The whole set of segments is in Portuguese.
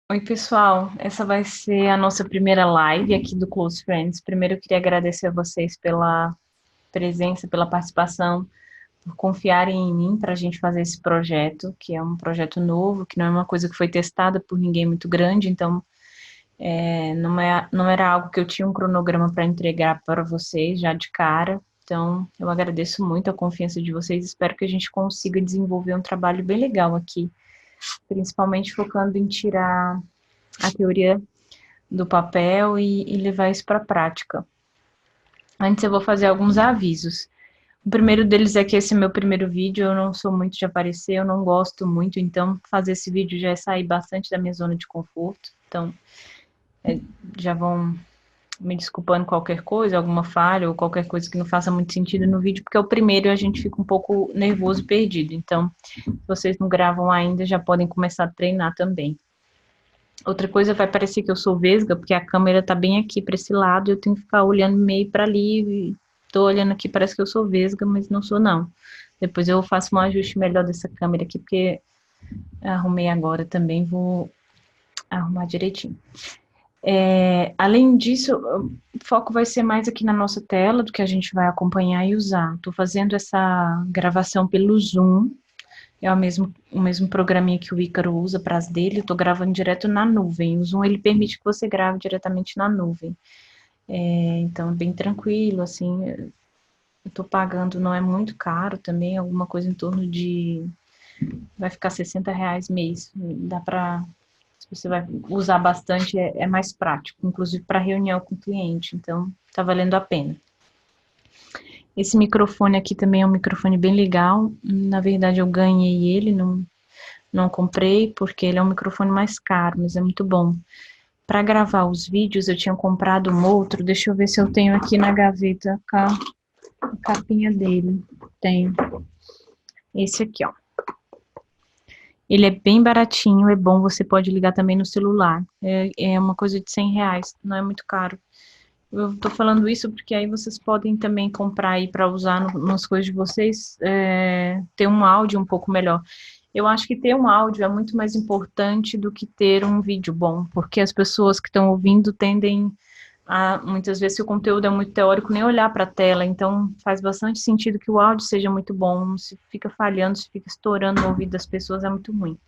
Oi, pessoal. Essa vai ser a nossa primeira live aqui do Close Friends. Primeiro, eu queria agradecer a vocês pela presença, pela participação, por confiarem em mim para a gente fazer esse projeto, que é um projeto novo, que não é uma coisa que foi testada por ninguém muito grande, então não era algo que eu tinha um cronograma para entregar para vocês já de cara. Então, eu agradeço muito a confiança de vocês. Espero que a gente consiga desenvolver um trabalho bem legal aqui, principalmente focando em tirar a teoria do papel e levar isso para a prática. Antes eu vou fazer alguns avisos. O primeiro deles é que esse é meu primeiro vídeo, eu não sou muito de aparecer, eu não gosto muito, então fazer esse vídeo já é sair bastante da minha zona de conforto. Então, já vão me desculpando qualquer coisa, alguma falha ou qualquer coisa que não faça muito sentido no vídeo, porque é o primeiro e a gente fica um pouco nervoso e perdido. Então, se vocês não gravam ainda, já podem começar a treinar também. Outra coisa, vai parecer que eu sou vesga, porque a câmera tá bem aqui para esse lado, e eu tenho que ficar olhando meio para ali, e tô olhando aqui, parece que eu sou vesga, mas não sou não. Depois eu faço um ajuste melhor dessa câmera aqui, porque arrumei agora também, vou arrumar direitinho. Além disso, o foco vai ser mais aqui na nossa tela, do que a gente vai acompanhar e usar. Estou fazendo essa gravação pelo Zoom, é o mesmo programinha que o Ícaro usa para as dele, eu estou gravando direto na nuvem. O Zoom, ele permite que você grave diretamente na nuvem. Então, é bem tranquilo, assim, eu estou pagando, não é muito caro também, alguma coisa em torno de, vai ficar R$ 60 mês, dá para, se você vai usar bastante, é mais prático, inclusive para reunião com o cliente, então está valendo a pena. Esse microfone aqui também é um microfone bem legal, na verdade eu ganhei ele, não comprei, porque ele é um microfone mais caro, mas é muito bom. Para gravar os vídeos, eu tinha comprado um outro, deixa eu ver se eu tenho aqui na gaveta a capinha dele. Tem esse aqui, ó. Ele é bem baratinho, é bom, você pode ligar também no celular. É uma coisa de R$ 100, não é muito caro. Eu tô falando isso porque aí vocês podem também comprar aí para usar nas coisas de vocês, ter um áudio um pouco melhor. Eu acho que ter um áudio é muito mais importante do que ter um vídeo bom, porque as pessoas que estão ouvindo tendem a, muitas vezes, se o conteúdo é muito teórico, nem olhar para a tela, então faz bastante sentido que o áudio seja muito bom, se fica falhando, se fica estourando no ouvido das pessoas, é muito ruim.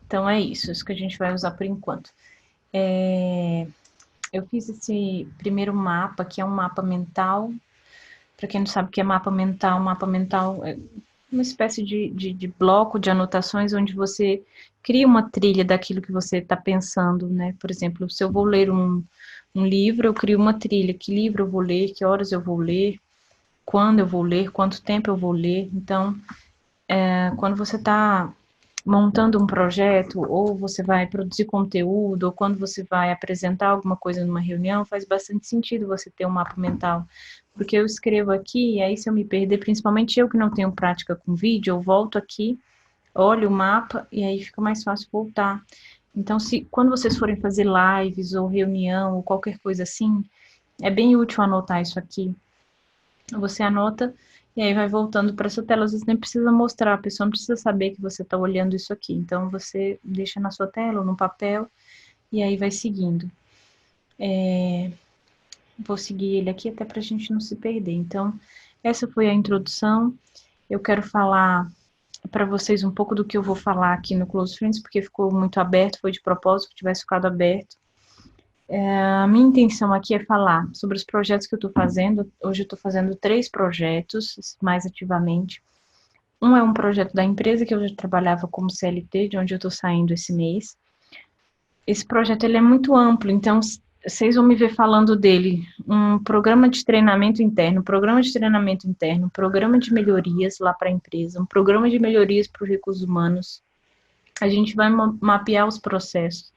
Então é isso que a gente vai usar por enquanto. Eu fiz esse primeiro mapa, que é um mapa mental. Para quem não sabe o que é mapa mental é uma espécie de bloco de anotações onde você cria uma trilha daquilo que você está pensando, né? Por exemplo, se eu vou ler um livro, eu crio uma trilha. Que livro eu vou ler, que horas eu vou ler, quando eu vou ler, quanto tempo eu vou ler. Então, quando você está montando um projeto, ou você vai produzir conteúdo, ou quando você vai apresentar alguma coisa numa reunião, faz bastante sentido você ter um mapa mental. Porque eu escrevo aqui, e aí se eu me perder, principalmente eu que não tenho prática com vídeo, eu volto aqui, olho o mapa, e aí fica mais fácil voltar. Então, quando vocês forem fazer lives, ou reunião, ou qualquer coisa assim, é bem útil anotar isso aqui. Você anota e aí vai voltando para sua tela. Às vezes nem precisa mostrar, a pessoa não precisa saber que você está olhando isso aqui. Então você deixa na sua tela ou no papel e aí vai seguindo. Vou seguir ele aqui até para a gente não se perder. Então, essa foi a introdução. Eu quero falar para vocês um pouco do que eu vou falar aqui no Close Friends, porque ficou muito aberto, foi de propósito que tivesse ficado aberto. A minha intenção aqui é falar sobre os projetos que eu estou fazendo. Hoje eu estou fazendo 3 projetos mais ativamente. Um é um projeto da empresa que eu já trabalhava como CLT, de onde eu estou saindo esse mês. Esse projeto ele é muito amplo, então vocês vão me ver falando dele. Um programa de treinamento interno, programa de melhorias lá para a empresa, um programa de melhorias para os recursos humanos. A gente vai mapear os processos.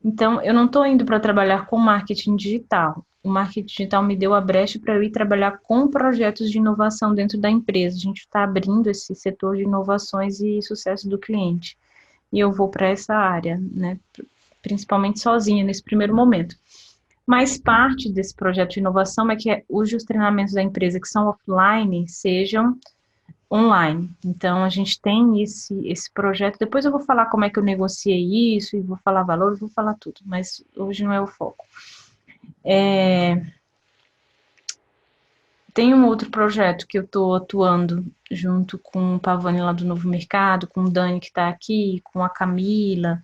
Então, eu não estou indo para trabalhar com marketing digital. O marketing digital me deu a brecha para eu ir trabalhar com projetos de inovação dentro da empresa. A gente está abrindo esse setor de inovações e sucesso do cliente. E eu vou para essa área, né? Principalmente sozinha nesse primeiro momento. Mas parte desse projeto de inovação é que os treinamentos da empresa que são offline sejam online. Então, a gente tem esse projeto. Depois eu vou falar como é que eu negociei isso, e vou falar valor, vou falar tudo, mas hoje não é o foco. Tem um outro projeto que eu estou atuando junto com o Pavani lá do Novo Mercado, com o Dani que está aqui, com a Camila,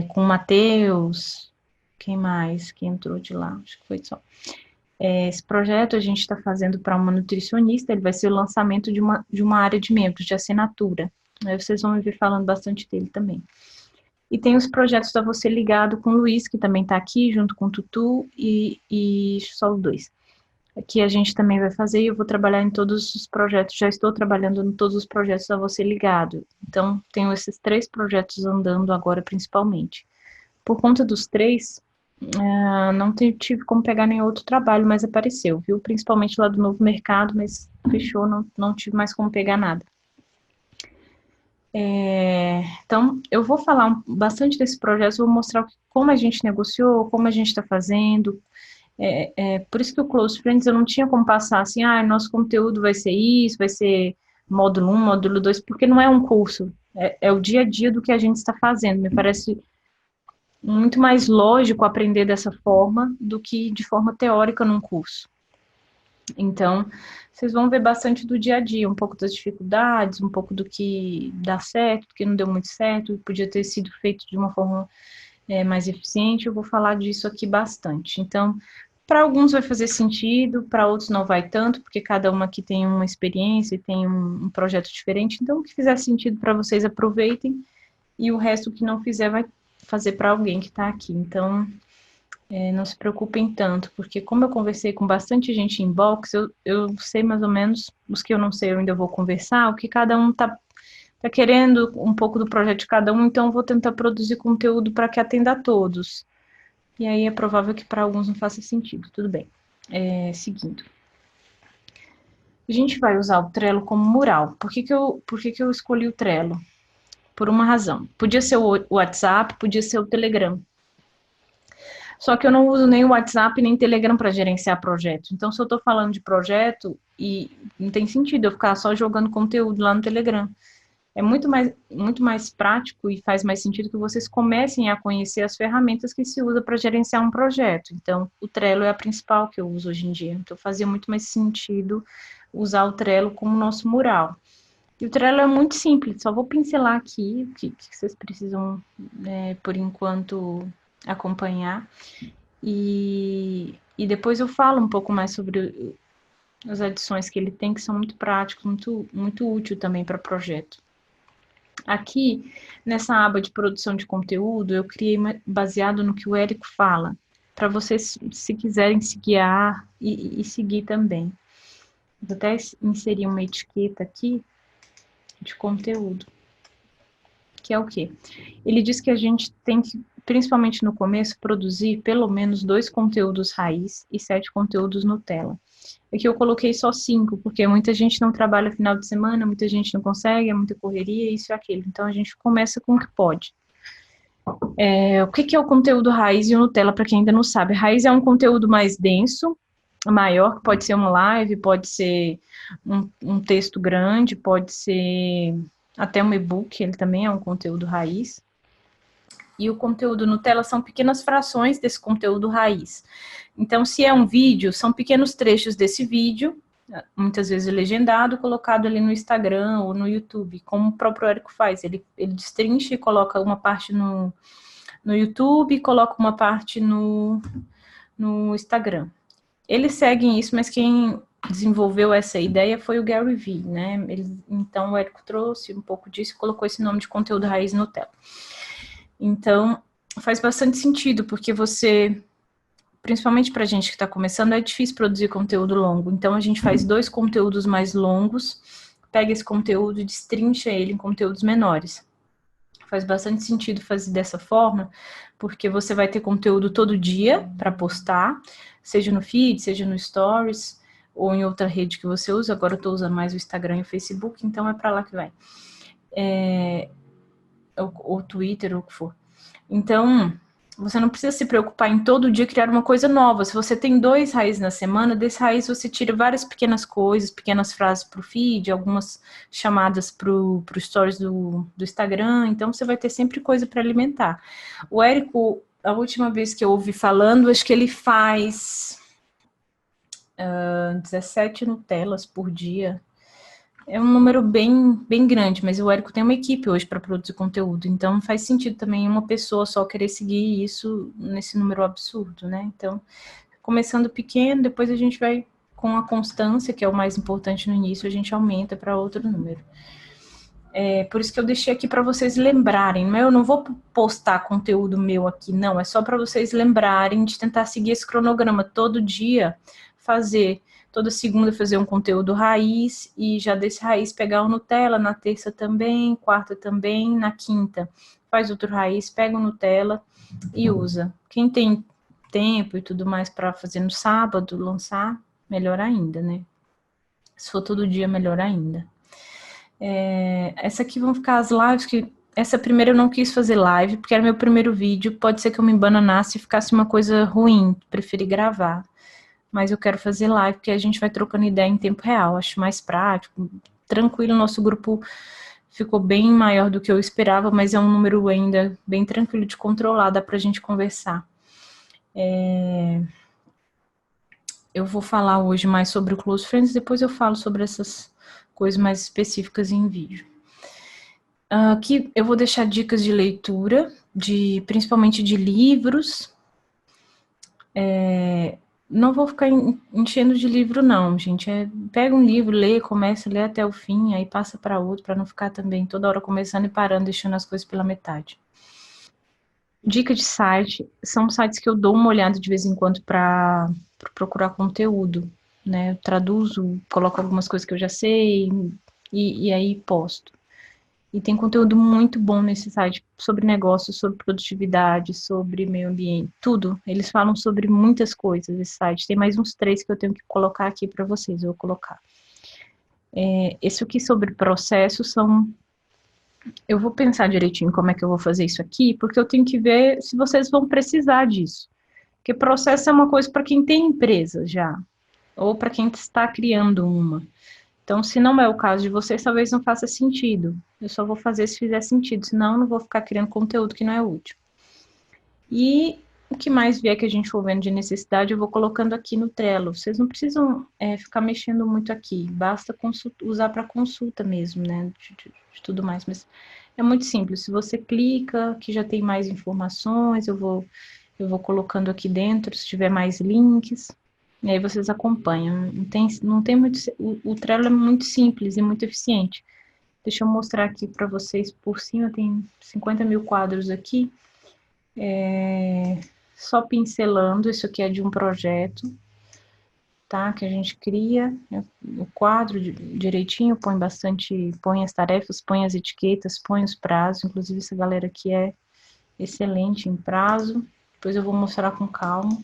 com o Matheus, quem mais que entrou de lá? Acho que foi só. Esse projeto a gente está fazendo para uma nutricionista, ele vai ser o lançamento de uma área de membros, de assinatura. Aí vocês vão me ver falando bastante dele também. E tem os projetos da Você Ligado com o Luiz, que também está aqui, junto com o Tutu, e só os dois. Aqui a gente também vai fazer, e eu vou trabalhar em todos os projetos, já estou trabalhando em todos os projetos da Você Ligado. Então, tenho esses 3 projetos andando agora, principalmente. Por conta dos 3, não tive como pegar nenhum outro trabalho, mas apareceu, viu? Principalmente lá do Novo Mercado, mas fechou, não tive mais como pegar nada. Então, eu vou falar bastante desse projeto, vou mostrar como a gente negociou, como a gente está fazendo. Por isso que o Close Friends eu não tinha como passar assim, nosso conteúdo vai ser isso, vai ser módulo 1, módulo 2, porque não é um curso, é o dia a dia do que a gente está fazendo. Me parece muito mais lógico aprender dessa forma do que de forma teórica num curso. Então, vocês vão ver bastante do dia a dia, um pouco das dificuldades, um pouco do que dá certo, do que não deu muito certo, podia ter sido feito de uma forma mais eficiente. Eu vou falar disso aqui bastante. Então, para alguns vai fazer sentido, para outros não vai tanto, porque cada uma aqui tem uma experiência e tem um projeto diferente. Então, o que fizer sentido para vocês, aproveitem, e o resto que não fizer vai fazer para alguém que está aqui. Então, não se preocupem tanto, porque como eu conversei com bastante gente em box, eu sei mais ou menos, os que eu não sei eu ainda vou conversar, o que cada um está querendo, um pouco do projeto de cada um, então eu vou tentar produzir conteúdo para que atenda a todos. E aí é provável que para alguns não faça sentido, tudo bem. Seguindo. A gente vai usar o Trello como mural. Por que eu escolhi o Trello? Por uma razão. Podia ser o WhatsApp, podia ser o Telegram. Só que eu não uso nem o WhatsApp nem o Telegram para gerenciar projeto. Então, se eu estou falando de projeto, e não tem sentido eu ficar só jogando conteúdo lá no Telegram. É muito mais prático e faz mais sentido que vocês comecem a conhecer as ferramentas que se usa para gerenciar um projeto. Então, o Trello é a principal que eu uso hoje em dia. Então, fazia muito mais sentido usar o Trello como nosso mural. E o Trello é muito simples, só vou pincelar aqui o que vocês precisam, por enquanto, acompanhar. E depois eu falo um pouco mais sobre as adições que ele tem, que são muito práticos, muito, muito útil também para projeto. Aqui, nessa aba de produção de conteúdo, eu criei baseado no que o Érico fala, para vocês, se quiserem se guiar e seguir também. Vou até inserir uma etiqueta aqui de conteúdo, que é o quê? Ele diz que a gente tem que, principalmente no começo, produzir pelo menos 2 conteúdos raiz e 7 conteúdos Nutella. Aqui eu coloquei só 5, porque muita gente não trabalha final de semana, muita gente não consegue, é muita correria, isso e aquilo. Então, a gente começa com o que pode. O que é o conteúdo raiz e o Nutella, para quem ainda não sabe? Raiz é um conteúdo mais denso, maior, que pode ser uma live, pode ser um texto grande, pode ser até um e-book, ele também é um conteúdo raiz. E o conteúdo Nutella são pequenas frações desse conteúdo raiz. Então, se é um vídeo, são pequenos trechos desse vídeo, muitas vezes legendado, colocado ali no Instagram ou no YouTube, como o próprio Érico faz. Ele destrincha e coloca uma parte no YouTube, coloca uma parte no Instagram. Eles seguem isso, mas quem desenvolveu essa ideia foi o Gary Vee, né? Então, o Érico trouxe um pouco disso e colocou esse nome de conteúdo raiz Nutella. Então, faz bastante sentido, porque você, principalmente para a gente que está começando, é difícil produzir conteúdo longo. Então, a gente faz 2 conteúdos mais longos, pega esse conteúdo e destrincha ele em conteúdos menores. Faz bastante sentido fazer dessa forma, porque você vai ter conteúdo todo dia para postar, seja no feed, seja no Stories, ou em outra rede que você usa. Agora eu estou usando mais o Instagram e o Facebook, então é para lá que vai. Ou Twitter, ou o que for. Então, Você não precisa se preocupar em todo dia criar uma coisa nova. Se você tem 2 raízes na semana, desse raiz você tira várias pequenas coisas, pequenas frases para o feed, algumas chamadas para o stories do Instagram. Então, você vai ter sempre coisa para alimentar. O Érico, a última vez que eu ouvi falando, acho que ele faz 17 Nutellas por dia. É um número bem grande, mas o Érico tem uma equipe hoje para produzir conteúdo, então não faz sentido também uma pessoa só querer seguir isso nesse número absurdo, né? Então, começando pequeno, depois a gente vai com a constância, que é o mais importante no início, a gente aumenta para outro número. É por isso que eu deixei aqui para vocês lembrarem, mas eu não vou postar conteúdo meu aqui, não, é só para vocês lembrarem de tentar seguir esse cronograma todo dia, toda segunda fazer um conteúdo raiz, e já desse raiz pegar o Nutella, na terça também, quarta também, na quinta faz outro raiz, pega o Nutella e usa. Quem tem tempo e tudo mais para fazer no sábado, lançar, melhor ainda, né? Se for todo dia, melhor ainda. Essa aqui vão ficar as lives, que essa primeira eu não quis fazer live, porque era meu primeiro vídeo, pode ser que eu me embananasse e ficasse uma coisa ruim, preferi gravar. Mas eu quero fazer live, porque a gente vai trocando ideia em tempo real, acho mais prático, tranquilo, nosso grupo ficou bem maior do que eu esperava, mas é um número ainda bem tranquilo de controlar, dá pra gente conversar. Eu vou falar hoje mais sobre o Close Friends, depois eu falo sobre essas coisas mais específicas em vídeo. Aqui eu vou deixar dicas de leitura, principalmente de livros. Não vou ficar enchendo de livro, não, gente. Pega um livro, lê, começa a ler até o fim, aí passa para outro, para não ficar também toda hora começando e parando, deixando as coisas pela metade. Dica de site, são sites que eu dou uma olhada de vez em quando para procurar conteúdo, né? Eu traduzo, coloco algumas coisas que eu já sei e aí posto. E tem conteúdo muito bom nesse site sobre negócios, sobre produtividade, sobre meio ambiente, tudo. Eles falam sobre muitas coisas esse site. Tem mais uns 3 que eu tenho que colocar aqui para vocês, eu vou colocar. Esse aqui sobre processos são... Eu vou pensar direitinho como é que eu vou fazer isso aqui, porque eu tenho que ver se vocês vão precisar disso. Porque processo é uma coisa para quem tem empresa já, ou para quem está criando uma. Então, se não é o caso de vocês, talvez não faça sentido. Eu só vou fazer se fizer sentido, senão eu não vou ficar criando conteúdo que não é útil. E o que mais vier que a gente for vendo de necessidade, eu vou colocando aqui no Trello. Vocês não precisam ficar mexendo muito aqui, basta usar para consulta mesmo, né, de tudo mais. Mas é muito simples, se você clica, que já tem mais informações, eu vou colocando aqui dentro, se tiver mais links. E aí vocês acompanham. Não tem muito. O Trello é muito simples e muito eficiente. Deixa eu mostrar aqui para vocês por cima. Tem 50 mil quadros aqui. Só pincelando. Isso aqui é de um projeto, tá? Que a gente cria o quadro direitinho. Põe as tarefas, põe as etiquetas, põe os prazos. Inclusive, essa galera aqui é excelente em prazo. Depois eu vou mostrar com calma.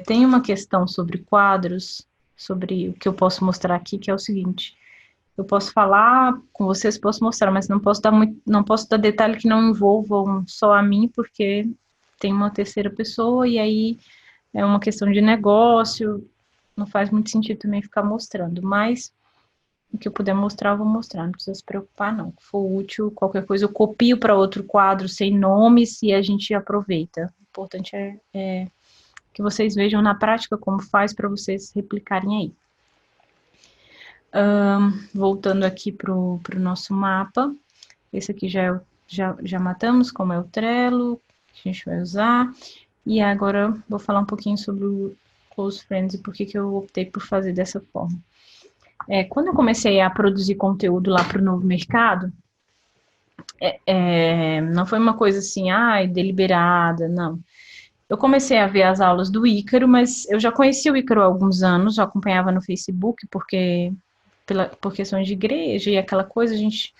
Tem uma questão sobre quadros, sobre o que eu posso mostrar aqui, que é o seguinte: eu posso falar com vocês, posso mostrar, mas não posso dar detalhe que não envolvam só a mim, porque tem uma terceira pessoa e aí é uma questão de negócio, não faz muito sentido também ficar mostrando, mas o que eu puder mostrar, eu vou mostrar, não precisa se preocupar não. Se for útil, qualquer coisa eu copio para outro quadro sem nomes e a gente aproveita. O importante é que vocês vejam na prática como faz para vocês replicarem aí. Voltando aqui para o nosso mapa, esse aqui já matamos, como é o Trello, que a gente vai usar, e agora vou falar um pouquinho sobre o Close Friends e por que eu optei por fazer dessa forma. Quando eu comecei a produzir conteúdo lá para o Novo Mercado, não foi uma coisa assim, deliberada, não. Eu comecei a ver as aulas do Ícaro, mas eu já conhecia o Ícaro há alguns anos, já acompanhava no Facebook, por questões de igreja e aquela coisa, a gente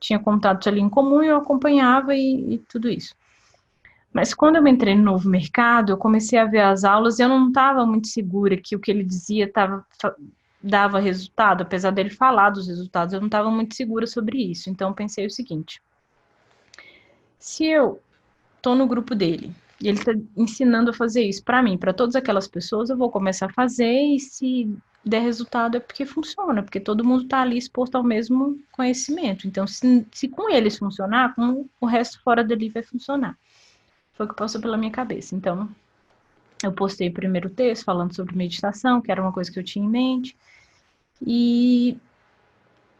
tinha contatos ali em comum e eu acompanhava e tudo isso. Mas quando eu entrei no Novo Mercado, eu comecei a ver as aulas e eu não estava muito segura que o que ele dizia dava resultado, apesar dele falar dos resultados, eu não estava muito segura sobre isso. Então, eu pensei o seguinte: se eu tô no grupo dele, e ele está ensinando a fazer isso para mim, para todas aquelas pessoas, eu vou começar a fazer, e se der resultado é porque funciona, porque todo mundo está ali exposto ao mesmo conhecimento. Então, se com eles funcionar, com o resto fora dali vai funcionar. Foi o que passou pela minha cabeça. Então, eu postei o primeiro texto falando sobre meditação, que era uma coisa que eu tinha em mente, e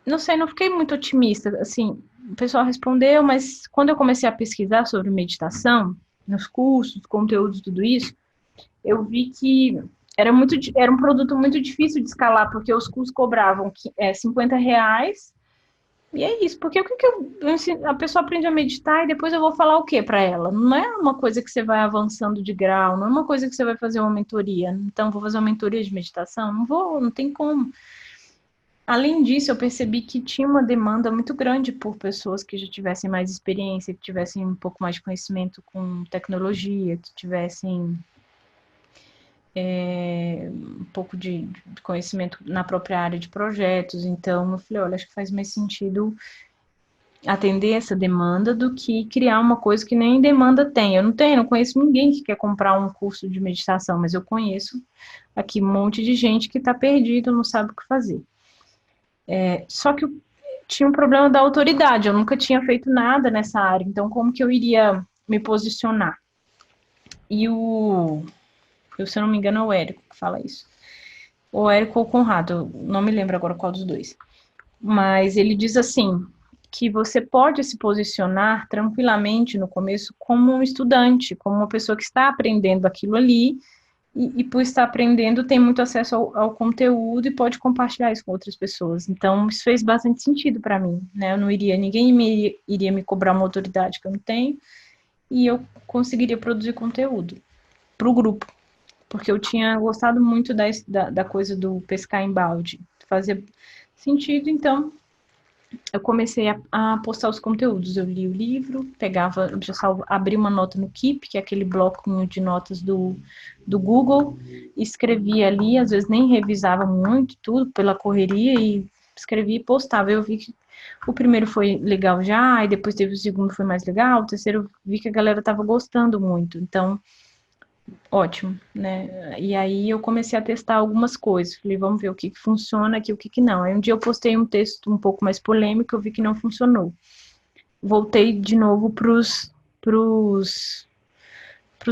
não sei, não fiquei muito otimista, assim, o pessoal respondeu, mas quando eu comecei a pesquisar sobre meditação, nos cursos, conteúdos, tudo isso, eu vi que era um produto muito difícil de escalar, porque os cursos cobravam R$ 50, e é isso, porque o que, a pessoa aprende a meditar e depois eu vou falar o que para ela? Não é uma coisa que você vai avançando de grau, não é uma coisa que você vai fazer uma mentoria, então vou fazer uma mentoria de meditação? Não vou, não tem como. Além disso, eu percebi que tinha uma demanda muito grande por pessoas que já tivessem mais experiência, que tivessem um pouco mais de conhecimento com tecnologia, que tivessem um pouco de conhecimento na própria área de projetos. Então, eu falei, olha, acho que faz mais sentido atender essa demanda do que criar uma coisa que nem demanda tem. Eu não conheço ninguém que quer comprar um curso de meditação, mas eu conheço aqui um monte de gente que está perdido, não sabe o que fazer. Só que tinha um problema da autoridade, eu nunca tinha feito nada nessa área, então como que eu iria me posicionar? E se eu não me engano, é o Érico que fala isso. O Érico ou o Conrado, não me lembro agora qual dos dois. Mas ele diz assim, que você pode se posicionar tranquilamente no começo como um estudante, como uma pessoa que está aprendendo aquilo ali, e por estar aprendendo tem muito acesso ao conteúdo e pode compartilhar isso com outras pessoas. Então, isso fez bastante sentido para mim, né? Eu não iria, iria me cobrar uma autoridade que eu não tenho, e eu conseguiria produzir conteúdo para o grupo, porque eu tinha gostado muito da coisa do pescar em balde, fazia sentido, então eu comecei a postar os conteúdos. Eu li o livro, pegava, eu já abri uma nota no Keep, que é aquele bloquinho de notas do Google, escrevia ali, às vezes nem revisava muito tudo pela correria, e escrevia e postava. Eu vi que o primeiro foi legal já, e depois teve o segundo, foi mais legal, o terceiro eu vi que a galera estava gostando muito, então ótimo, né? E aí eu comecei a testar algumas coisas. Falei, vamos ver o que funciona aqui, o que não. Aí um dia eu postei um texto um pouco mais polêmico, eu vi que não funcionou. Voltei de novo pros, pros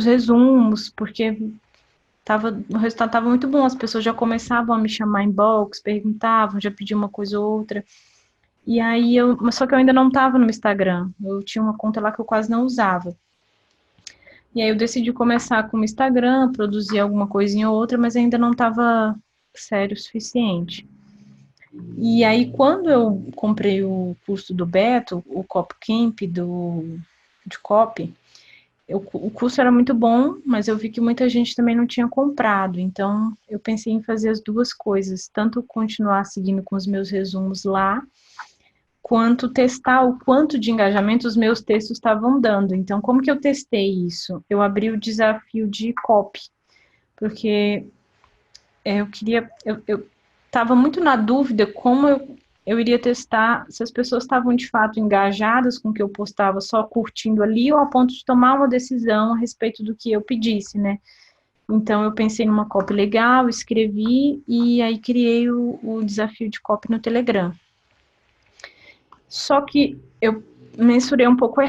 resumos, porque o resultado estava muito bom. As pessoas já começavam a me chamar em box, perguntavam, já pediam uma coisa ou outra. E aí mas só que eu ainda não estava no Instagram. Eu tinha uma conta lá que eu quase não usava. E aí eu decidi começar com o Instagram, produzir alguma coisinha ou outra, mas ainda não estava sério o suficiente. E aí, quando eu comprei o curso do Beto, o Cop Camp de Cop, o curso era muito bom, mas eu vi que muita gente também não tinha comprado. Então, eu pensei em fazer as duas coisas, tanto continuar seguindo com os meus resumos lá, quanto testar o quanto de engajamento os meus textos estavam dando. Então, como que eu testei isso? Eu abri o desafio de copy, porque eu queria, eu estava muito na dúvida como eu iria testar se as pessoas estavam de fato engajadas com o que eu postava, só curtindo ali, ou a ponto de tomar uma decisão a respeito do que eu pedisse, né? Então, eu pensei numa copy legal, escrevi, e aí criei o desafio de copy no Telegram. Só que eu mensurei um pouco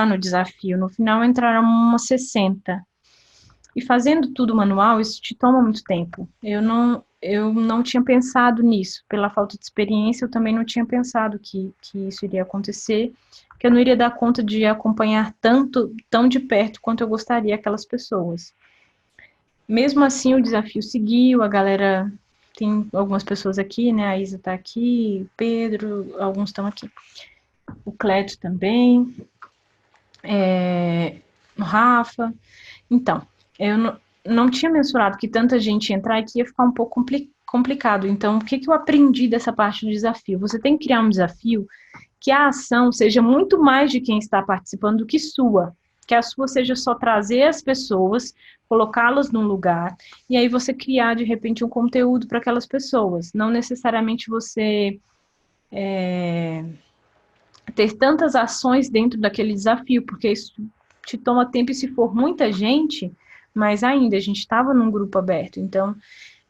no desafio. No final entraram umas 60. E fazendo tudo manual, isso te toma muito tempo. Eu não tinha pensado nisso. Pela falta de experiência, eu também não tinha pensado que isso iria acontecer, que eu não iria dar conta de acompanhar tão de perto quanto eu gostaria aquelas pessoas. Mesmo assim, o desafio seguiu, a galera, tem algumas pessoas aqui, né? A Isa tá aqui, o Pedro, alguns estão aqui. O Cleto também, o Rafa. Então, eu não tinha mensurado que tanta gente ia entrar e que ia ficar um pouco complicado. Então, o que eu aprendi dessa parte do desafio? Você tem que criar um desafio que a ação seja muito mais de quem está participando do que sua. Que a sua seja só trazer as pessoas, colocá-las num lugar, e aí você criar, de repente, um conteúdo para aquelas pessoas. Não necessariamente você ter tantas ações dentro daquele desafio, porque isso te toma tempo e se for muita gente, mas ainda, a gente estava num grupo aberto, então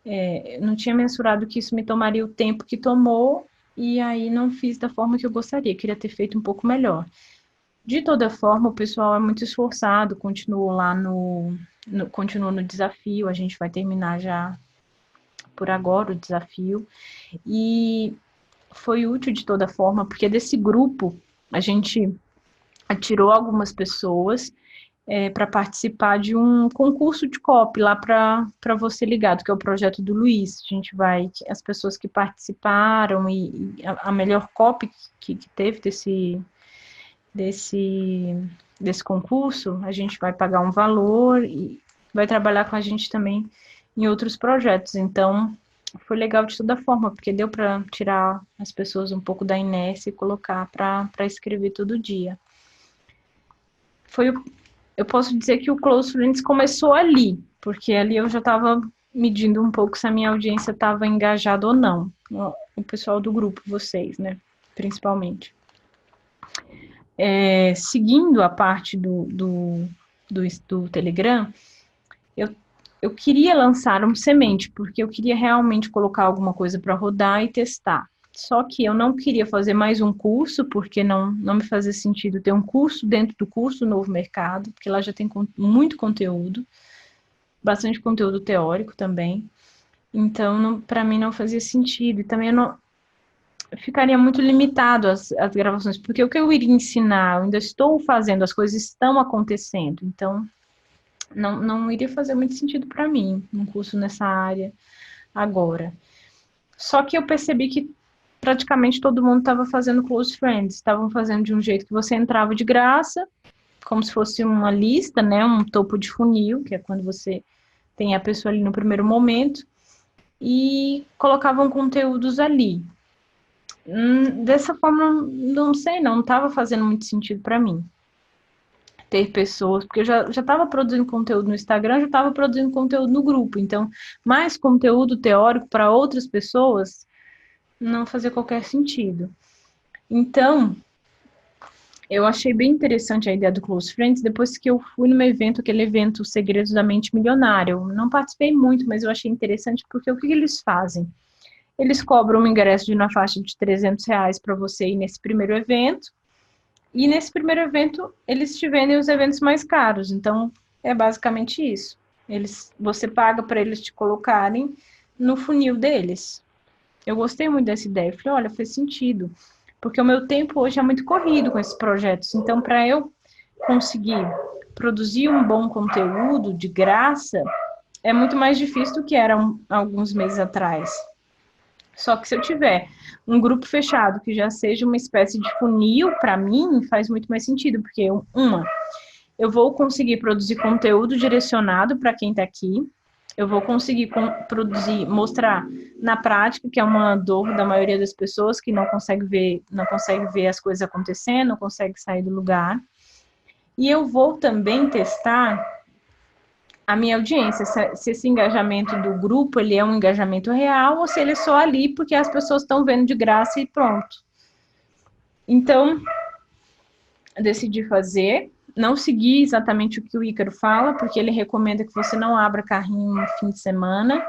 eu não tinha mensurado que isso me tomaria o tempo que tomou, e aí não fiz da forma que eu gostaria, queria ter feito um pouco melhor. De toda forma, o pessoal é muito esforçado, continua lá continua no desafio, a gente vai terminar já por agora o desafio, e foi útil de toda forma, porque desse grupo a gente tirou algumas pessoas para participar de um concurso de copy lá para você ligado, que é o projeto do Luiz. A gente vai, as pessoas que participaram e a melhor copy que teve desse concurso, a gente vai pagar um valor e vai trabalhar com a gente também em outros projetos. Então, foi legal de toda forma, porque deu para tirar as pessoas um pouco da inércia e colocar para escrever todo dia. Eu posso dizer que o Close Friends começou ali, porque ali eu já estava medindo um pouco se a minha audiência estava engajada ou não. O pessoal do grupo, vocês, né? Principalmente. Seguindo a parte do Telegram, eu queria lançar um semente, porque eu queria realmente colocar alguma coisa para rodar e testar. Só que eu não queria fazer mais um curso, porque não me fazia sentido ter um curso dentro do curso Novo Mercado, porque lá já tem muito conteúdo, bastante conteúdo teórico também. Então, para mim não fazia sentido. E também eu ficaria muito limitado as gravações, porque o que eu iria ensinar, eu ainda estou fazendo, as coisas estão acontecendo. Então, não iria fazer muito sentido para mim, um curso nessa área agora. Só que eu percebi que praticamente todo mundo estava fazendo close friends, estavam fazendo de um jeito que você entrava de graça, como se fosse uma lista, né, um topo de funil, que é quando você tem a pessoa ali no primeiro momento, e colocavam conteúdos ali. Dessa forma, não sei, não estava fazendo muito sentido para mim ter pessoas, porque eu já estava produzindo conteúdo no Instagram, já estava produzindo conteúdo no grupo, então mais conteúdo teórico para outras pessoas não fazia qualquer sentido. Então, eu achei bem interessante a ideia do Close Friends depois que eu fui no meu evento, aquele evento Segredos da Mente Milionária. Eu não participei muito, mas eu achei interessante porque o que eles fazem? Eles cobram um ingresso de na faixa de R$ 300 para você ir nesse primeiro evento, e nesse primeiro evento eles te vendem os eventos mais caros. Então, é basicamente isso. Você paga para eles te colocarem no funil deles. Eu gostei muito dessa ideia. Eu falei, olha, faz sentido. Porque o meu tempo hoje é muito corrido com esses projetos. Então, para eu conseguir produzir um bom conteúdo de graça, é muito mais difícil do que era alguns meses atrás. Só que se eu tiver um grupo fechado que já seja uma espécie de funil, para mim, faz muito mais sentido. Porque, eu vou conseguir produzir conteúdo direcionado para quem está aqui. Eu vou conseguir produzir, mostrar na prática, que é uma dor da maioria das pessoas que não consegue ver as coisas acontecendo, não consegue sair do lugar. E eu vou também testar a minha audiência, se esse engajamento do grupo ele é um engajamento real ou se ele é só ali porque as pessoas estão vendo de graça e pronto. Então, decidi fazer. Não segui exatamente o que o Ícaro fala, porque ele recomenda que você não abra carrinho no fim de semana,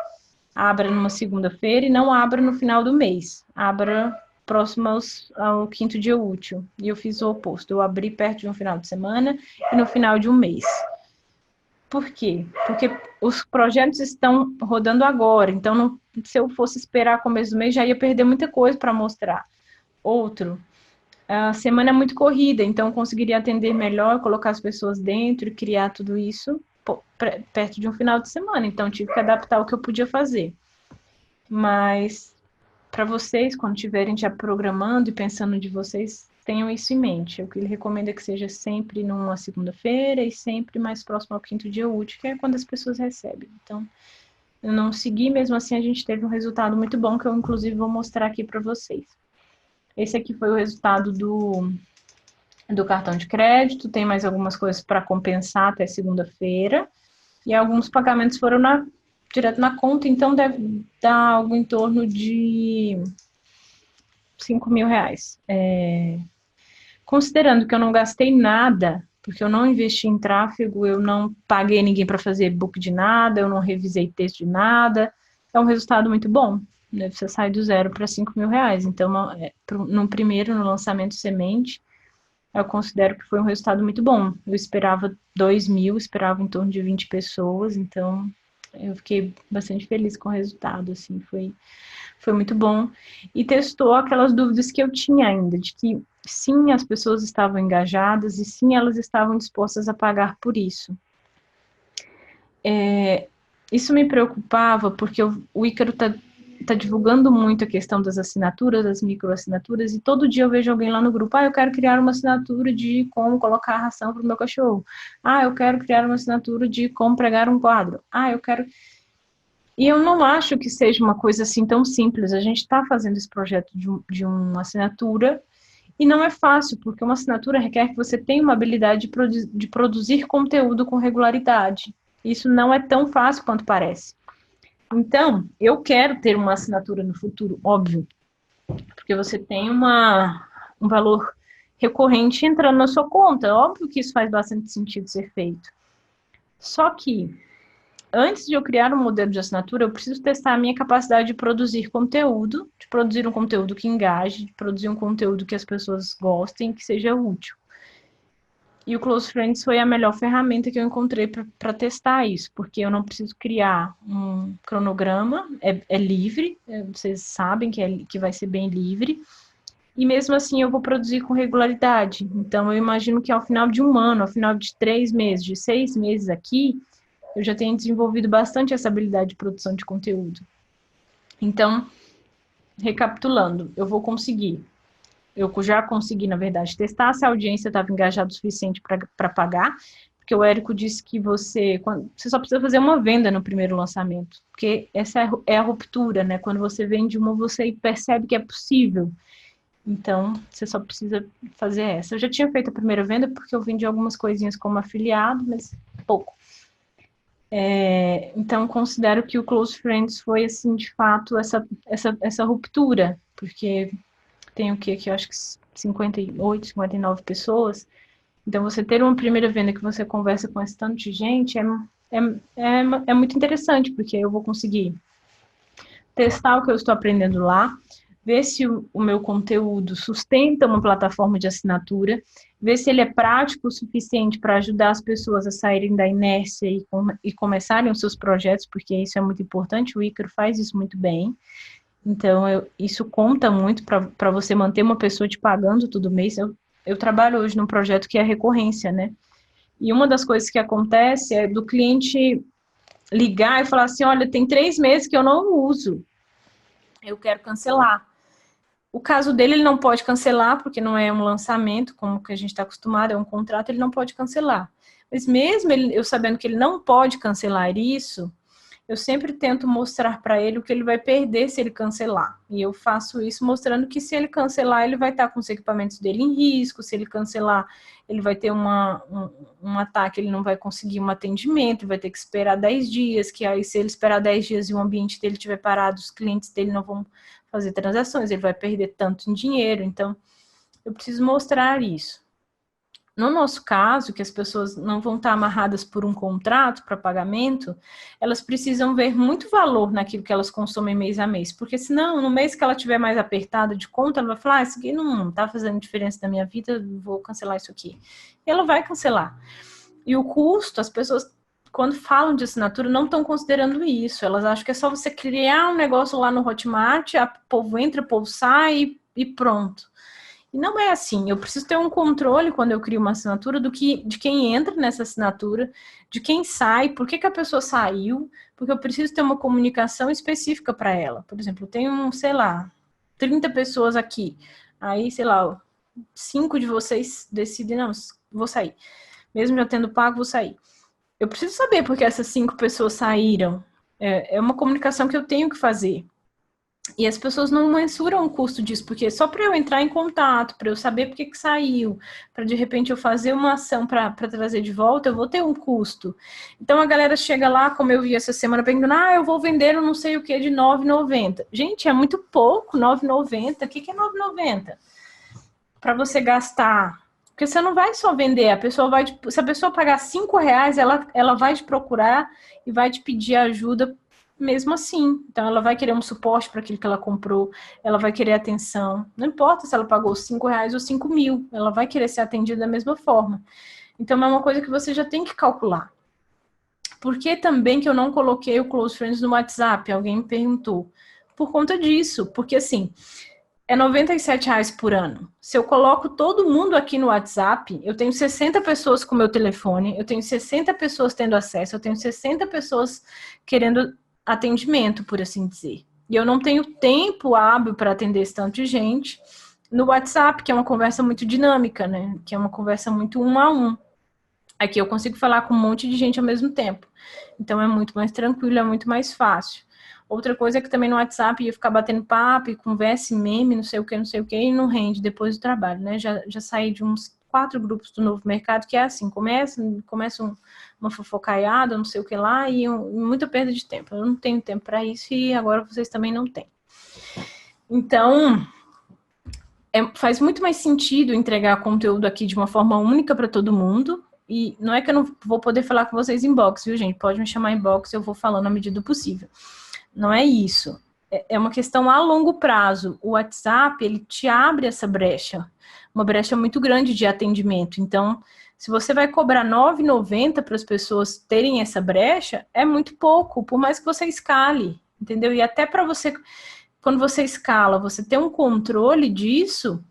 abra numa segunda-feira e não abra no final do mês. Abra próximo ao quinto dia útil. E eu fiz o oposto. Eu abri perto de um final de semana e no final de um mês. Por quê? Porque os projetos estão rodando agora. Então, se eu fosse esperar começo do mês, já ia perder muita coisa para mostrar. Outro, a semana é muito corrida, então eu conseguiria atender melhor, colocar as pessoas dentro e criar tudo isso perto de um final de semana. Então, tive que adaptar o que eu podia fazer. Mas, para vocês, quando estiverem já programando e pensando de vocês, tenham isso em mente. O que ele recomenda é que seja sempre numa segunda-feira e sempre mais próximo ao quinto dia útil, que é quando as pessoas recebem. Então, eu não segui, mesmo assim a gente teve um resultado muito bom, que eu inclusive vou mostrar aqui para vocês. Esse aqui foi o resultado do cartão de crédito, tem mais algumas coisas para compensar até segunda-feira, e alguns pagamentos foram direto na conta, então deve dar algo em torno de R$ 5.000. considerando que eu não gastei nada, porque eu não investi em tráfego, eu não paguei ninguém para fazer book de nada, eu não revisei texto de nada, é um resultado muito bom, né? Você sai do zero para R$ 5.000. Então, no primeiro, no lançamento semente, eu considero que foi um resultado muito bom. Eu esperava 2.000, esperava em torno de 20 pessoas, então eu fiquei bastante feliz com o resultado, assim, foi muito bom. E testou aquelas dúvidas que eu tinha ainda, de que sim, as pessoas estavam engajadas e sim, elas estavam dispostas a pagar por isso. Isso me preocupava porque o Ícaro tá divulgando muito a questão das assinaturas, das microassinaturas, e todo dia eu vejo alguém lá no grupo, eu quero criar uma assinatura de como colocar ração para o meu cachorro. Eu quero criar uma assinatura de como pregar um quadro. Eu quero... E eu não acho que seja uma coisa assim tão simples. A gente está fazendo esse projeto de uma assinatura e não é fácil, porque uma assinatura requer que você tenha uma habilidade de produzir conteúdo com regularidade. Isso não é tão fácil quanto parece. Então, eu quero ter uma assinatura no futuro, óbvio, porque você tem um valor recorrente entrando na sua conta. Óbvio que isso faz bastante sentido ser feito. Só que antes de eu criar um modelo de assinatura, eu preciso testar a minha capacidade de produzir conteúdo, de produzir um conteúdo que engaje, de produzir um conteúdo que as pessoas gostem, que seja útil. E o Close Friends foi a melhor ferramenta que eu encontrei para testar isso, porque eu não preciso criar um cronograma, é livre, vocês sabem que vai ser bem livre, e mesmo assim eu vou produzir com regularidade. Então eu imagino que ao final de um ano, ao final de 3 meses, de 6 meses aqui, eu já tenho desenvolvido bastante essa habilidade de produção de conteúdo. Então, recapitulando, eu vou conseguir. Eu já consegui, na verdade, testar se a audiência estava engajada o suficiente para pagar, porque o Érico disse que você só precisa fazer uma venda no primeiro lançamento, porque essa é a ruptura, né? Quando você vende uma, você percebe que é possível. Então, você só precisa fazer essa. Eu já tinha feito a primeira venda, porque eu vendi algumas coisinhas como afiliado, mas pouco. Então, considero que o Close Friends foi, assim, de fato, essa ruptura, porque tem o que aqui, eu acho que 58, 59 pessoas. Então, você ter uma primeira venda que você conversa com esse tanto de gente é muito interessante, porque eu vou conseguir testar o que eu estou aprendendo lá, ver se o meu conteúdo sustenta uma plataforma de assinatura, ver se ele é prático o suficiente para ajudar as pessoas a saírem da inércia e começarem os seus projetos, porque isso é muito importante, o Ícaro faz isso muito bem. Então, isso conta muito para você manter uma pessoa te pagando todo mês. Eu trabalho hoje num projeto que é recorrência, né? E uma das coisas que acontece é do cliente ligar e falar assim, olha, tem 3 meses que eu não uso, eu quero cancelar. O caso dele, ele não pode cancelar, porque não é um lançamento, como que a gente está acostumado, é um contrato, ele não pode cancelar. Mas mesmo eu sabendo que ele não pode cancelar isso, eu sempre tento mostrar para ele o que ele vai perder se ele cancelar. E eu faço isso mostrando que se ele cancelar, ele vai estar com os equipamentos dele em risco, se ele cancelar, ele vai ter um ataque, ele não vai conseguir um atendimento, vai ter que esperar 10 dias, que aí se ele esperar 10 dias e o ambiente dele estiver parado, os clientes dele não vão fazer transações, ele vai perder tanto em dinheiro. Então, eu preciso mostrar isso. No nosso caso, que as pessoas não vão estar amarradas por um contrato para pagamento, elas precisam ver muito valor naquilo que elas consomem mês a mês, porque senão, no mês que ela tiver mais apertada de conta, ela vai falar, isso aqui não está fazendo diferença na minha vida, vou cancelar isso aqui. E ela vai cancelar. E o custo, as pessoas, quando falam de assinatura, não estão considerando isso. Elas acham que é só você criar um negócio lá no Hotmart, o povo entra, o povo sai e pronto. E não é assim, eu preciso ter um controle quando eu crio uma assinatura de quem entra nessa assinatura, de quem sai, por que a pessoa saiu, porque eu preciso ter uma comunicação específica para ela. Por exemplo, eu tenho, sei lá, 30 pessoas aqui, aí, sei lá, 5 de vocês decidem, não, vou sair. Mesmo já tendo pago, vou sair. Eu preciso saber por que essas 5 pessoas saíram. É uma comunicação que eu tenho que fazer. E as pessoas não mensuram o custo disso, porque só para eu entrar em contato, para eu saber por que saiu, para de repente eu fazer uma ação para trazer de volta, eu vou ter um custo. Então a galera chega lá, como eu vi essa semana, perguntando, eu vou vender um não sei o que de R$ 9,90. Gente, é muito pouco, R$ 9,90. O que é R$ 9,90? para você gastar, porque você não vai só vender, a pessoa vai, se a pessoa pagar R$ 5, ela vai te procurar e vai te pedir ajuda mesmo assim. Então, ela vai querer um suporte para aquilo que ela comprou, ela vai querer atenção. Não importa se ela pagou R$ 5 ou 5.000, ela vai querer ser atendida da mesma forma. Então, é uma coisa que você já tem que calcular. Por que também que eu não coloquei o Close Friends no WhatsApp? Alguém me perguntou. Por conta disso, porque assim, é R$ 97 por ano. Se eu coloco todo mundo aqui no WhatsApp, eu tenho 60 pessoas com meu telefone, eu tenho 60 pessoas tendo acesso, eu tenho 60 pessoas querendo atendimento, por assim dizer. E eu não tenho tempo hábil para atender esse tanto de gente no WhatsApp, que é uma conversa muito dinâmica, né? Que é uma conversa muito 1 a 1. Aqui eu consigo falar com um monte de gente ao mesmo tempo. Então é muito mais tranquilo, é muito mais fácil. Outra coisa é que também no WhatsApp ia ficar batendo papo e conversa, meme, não sei o que, e não rende depois do trabalho, né? Já saí de uns 4 grupos do Novo Mercado que é assim, começa uma fofocaiada, não sei o que lá, e muita perda de tempo. Eu não tenho tempo para isso e agora vocês também não têm. Então, faz muito mais sentido entregar conteúdo aqui de uma forma única para todo mundo. E não é que eu não vou poder falar com vocês em box, viu, gente? Pode me chamar em box, eu vou falando à medida do possível. Não é isso. É uma questão a longo prazo. O WhatsApp, ele te abre essa brecha. Uma brecha muito grande de atendimento. Então, se você vai cobrar R$ 9,90 para as pessoas terem essa brecha, é muito pouco, por mais que você escale, entendeu? E até para você, quando você escala, você ter um controle disso,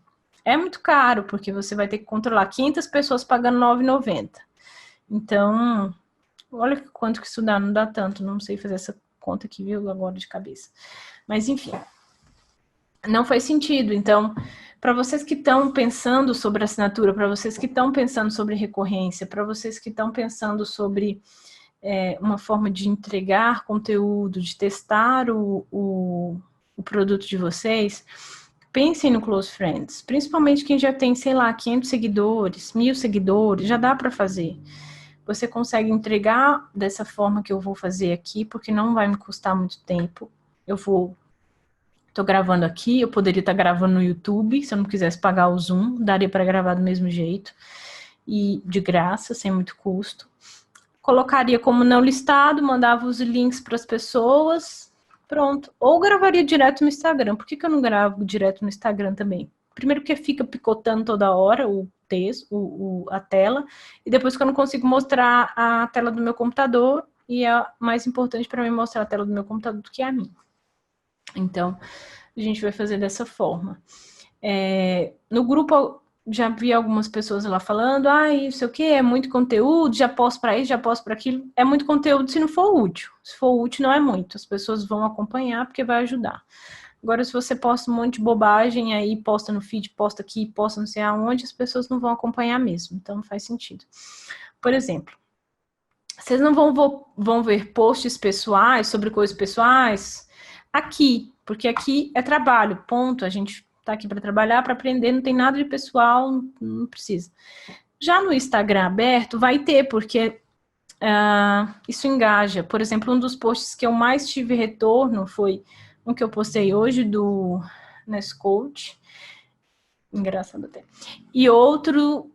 é muito caro, porque você vai ter que controlar 500 pessoas pagando R$ 9,90. Então, olha quanto que isso dá, não dá tanto, não sei fazer essa conta aqui, viu, agora de cabeça. Mas, enfim, não faz sentido. Então, para vocês que estão pensando sobre assinatura, para vocês que estão pensando sobre recorrência, para vocês que estão pensando sobre uma forma de entregar conteúdo, de testar o produto de vocês, pensem no Close Friends, principalmente quem já tem, sei lá, 500 seguidores, 1.000 seguidores, já dá para fazer. Você consegue entregar dessa forma que eu vou fazer aqui, porque não vai me custar muito tempo. Tô gravando aqui, eu poderia estar gravando no YouTube, se eu não quisesse pagar o Zoom, daria para gravar do mesmo jeito, e de graça, sem muito custo. Colocaria como não listado, mandava os links para as pessoas, pronto. Ou gravaria direto no Instagram. Por que eu não gravo direto no Instagram também? Primeiro porque fica picotando toda hora o texto, a tela, e depois que eu não consigo mostrar a tela do meu computador, e é mais importante para mim mostrar a tela do meu computador do que a minha. Então, a gente vai fazer dessa forma. No grupo, já vi algumas pessoas lá falando, isso aqui é muito conteúdo, já posto para isso, já posto para aquilo. É muito conteúdo se não for útil. Se for útil, não é muito. As pessoas vão acompanhar porque vai ajudar. Agora, se você posta um monte de bobagem aí, posta no feed, posta aqui, posta não sei aonde, as pessoas não vão acompanhar mesmo. Então, não faz sentido. Por exemplo, vocês não vão ver posts pessoais sobre coisas pessoais aqui, porque aqui é trabalho, ponto. A gente tá aqui para trabalhar, para aprender, não tem nada de pessoal, não precisa. Já no Instagram aberto, vai ter, porque isso engaja. Por exemplo, um dos posts que eu mais tive retorno foi um que eu postei hoje do Nescoach, engraçado até. E outro,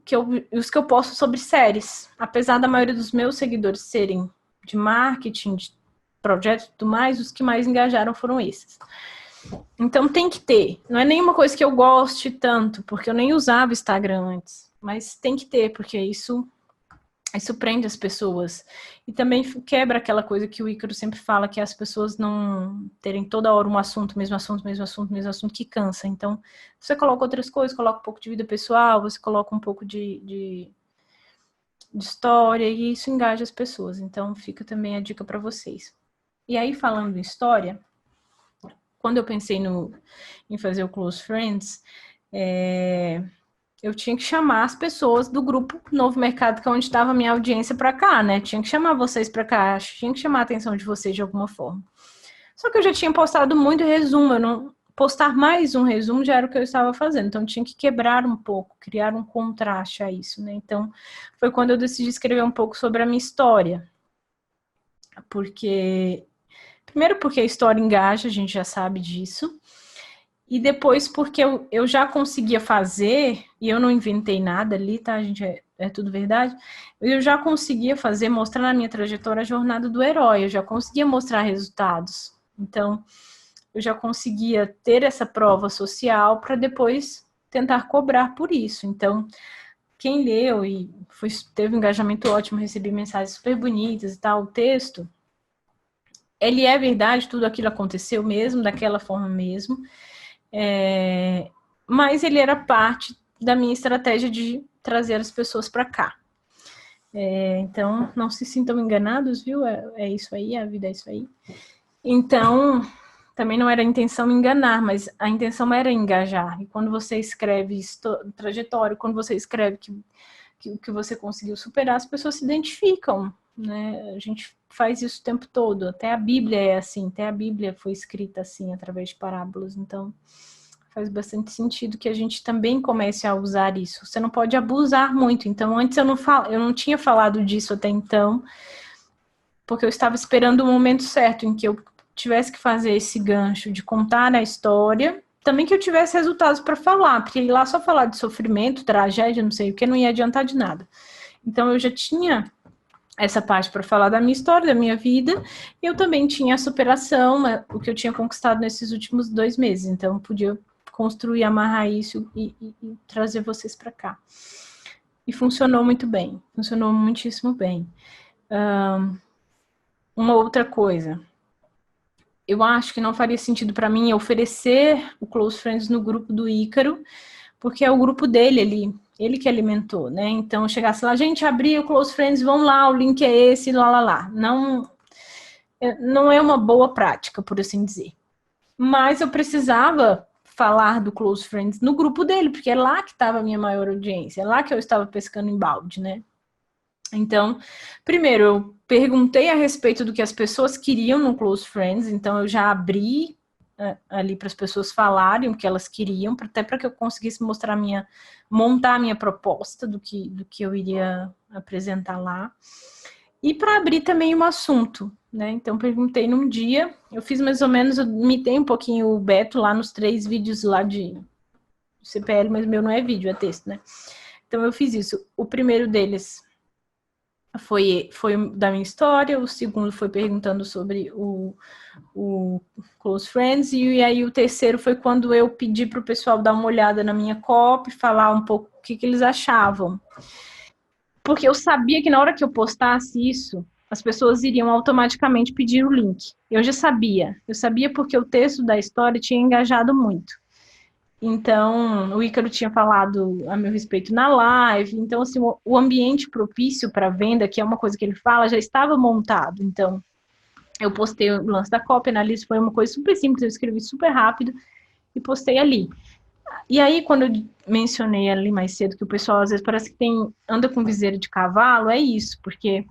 os que eu posto sobre séries. Apesar da maioria dos meus seguidores serem de marketing, de projetos e tudo mais, os que mais engajaram foram esses. Então tem que ter. Não é nenhuma coisa que eu goste tanto, porque eu nem usava Instagram antes. Mas tem que ter, porque isso prende as pessoas. E também quebra aquela coisa que o Ícaro sempre fala, que é as pessoas não terem toda hora um assunto, mesmo assunto, que cansa. Então, você coloca outras coisas, coloca um pouco de vida pessoal, você coloca um pouco de história, e isso engaja as pessoas. Então, fica também a dica para vocês. E aí, falando em história, quando eu pensei em fazer o Close Friends, eu tinha que chamar as pessoas do grupo Novo Mercado, que é onde estava a minha audiência, para cá, né? Tinha que chamar vocês para cá, tinha que chamar a atenção de vocês de alguma forma. Só que eu já tinha postado muito resumo, postar mais um resumo já era o que eu estava fazendo, então tinha que quebrar um pouco, criar um contraste a isso, né? Então, foi quando eu decidi escrever um pouco sobre a minha história. Primeiro porque a história engaja, a gente já sabe disso. E depois, porque eu já conseguia fazer, e eu não inventei nada ali, tá, gente? É tudo verdade. Eu já conseguia fazer, mostrar na minha trajetória a jornada do herói, eu já conseguia mostrar resultados. Então, eu já conseguia ter essa prova social para depois tentar cobrar por isso. Então, quem leu e teve um engajamento ótimo, recebi mensagens super bonitas e tal, o texto, ele é verdade, tudo aquilo aconteceu mesmo, daquela forma mesmo. Mas ele era parte da minha estratégia de trazer as pessoas para cá. Então, não se sintam enganados, viu? É isso aí, a vida é isso aí. Então, também não era a intenção me enganar, mas a intenção era engajar. E quando você escreve trajetória, quando você escreve que você conseguiu superar, as pessoas se identificam, né? A gente faz isso o tempo todo. Até a Bíblia é assim, até a Bíblia foi escrita assim, através de parábolas. Então, faz bastante sentido que a gente também comece a usar isso. Você não pode abusar muito. Então, antes eu não tinha falado disso até então, porque eu estava esperando o momento certo em que eu tivesse que fazer esse gancho de contar a história, também que eu tivesse resultados para falar, porque ir lá só falar de sofrimento, tragédia, não sei o que, não ia adiantar de nada. Então, eu já tinha essa parte para falar da minha história, da minha vida, e eu também tinha a superação, o que eu tinha conquistado nesses últimos 2 meses. Então, eu podia construir, amarrar isso e trazer vocês para cá. E funcionou muito bem, funcionou muitíssimo bem. Uma outra coisa, eu acho que não faria sentido para mim oferecer o Close Friends no grupo do Ícaro, porque é o grupo dele, ele que alimentou, né? Então, chegasse lá, gente, abrir o Close Friends, vão lá, o link é esse, lá. Não é uma boa prática, por assim dizer. Mas eu precisava falar do Close Friends no grupo dele, porque é lá que estava a minha maior audiência, é lá que eu estava pescando em balde, né? Então, primeiro, eu perguntei a respeito do que as pessoas queriam no Close Friends, então eu já abri ali para as pessoas falarem o que elas queriam, até para que eu conseguisse montar a minha proposta do que eu iria apresentar lá. E para abrir também um assunto, né? Então, perguntei num dia, eu fiz mais ou menos, eu imitei um pouquinho o Beto lá nos 3 vídeos lá de CPL, mas meu não é vídeo, é texto, né? Então, eu fiz isso. O primeiro deles foi da minha história, o segundo foi perguntando sobre o Close Friends, e aí o terceiro foi quando eu pedi para o pessoal dar uma olhada na minha copy, falar um pouco o que eles achavam. Porque eu sabia que na hora que eu postasse isso, as pessoas iriam automaticamente pedir o link. Eu já sabia. Eu sabia porque o texto da história tinha engajado muito. Então, o Ícaro tinha falado a meu respeito na live. Então, assim, o ambiente propício para venda, que é uma coisa que ele fala, já estava montado. Então, eu postei o lance da cópia na lista, foi uma coisa super simples, eu escrevi super rápido e postei ali. E aí, quando eu mencionei ali mais cedo que o pessoal às vezes parece que anda com viseira de cavalo, é isso, porque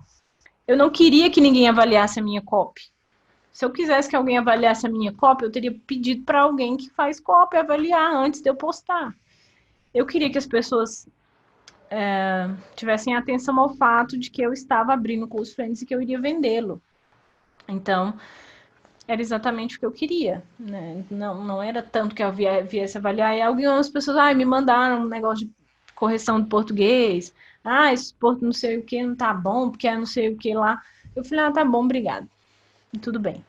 eu não queria que ninguém avaliasse a minha copy. Se eu quisesse que alguém avaliasse a minha copy, eu teria pedido para alguém que faz copy avaliar antes de eu postar. Eu queria que as pessoas tivessem atenção ao fato de que eu estava abrindo o Close Friends e que eu iria vendê-lo. Então, era exatamente o que eu queria, né? Não era tanto que eu viesse avaliar, e algumas pessoas me mandaram um negócio de correção de português, esse porto não sei o que não tá bom, porque é não sei o que lá. Eu falei, tá bom, obrigado. Tudo bem.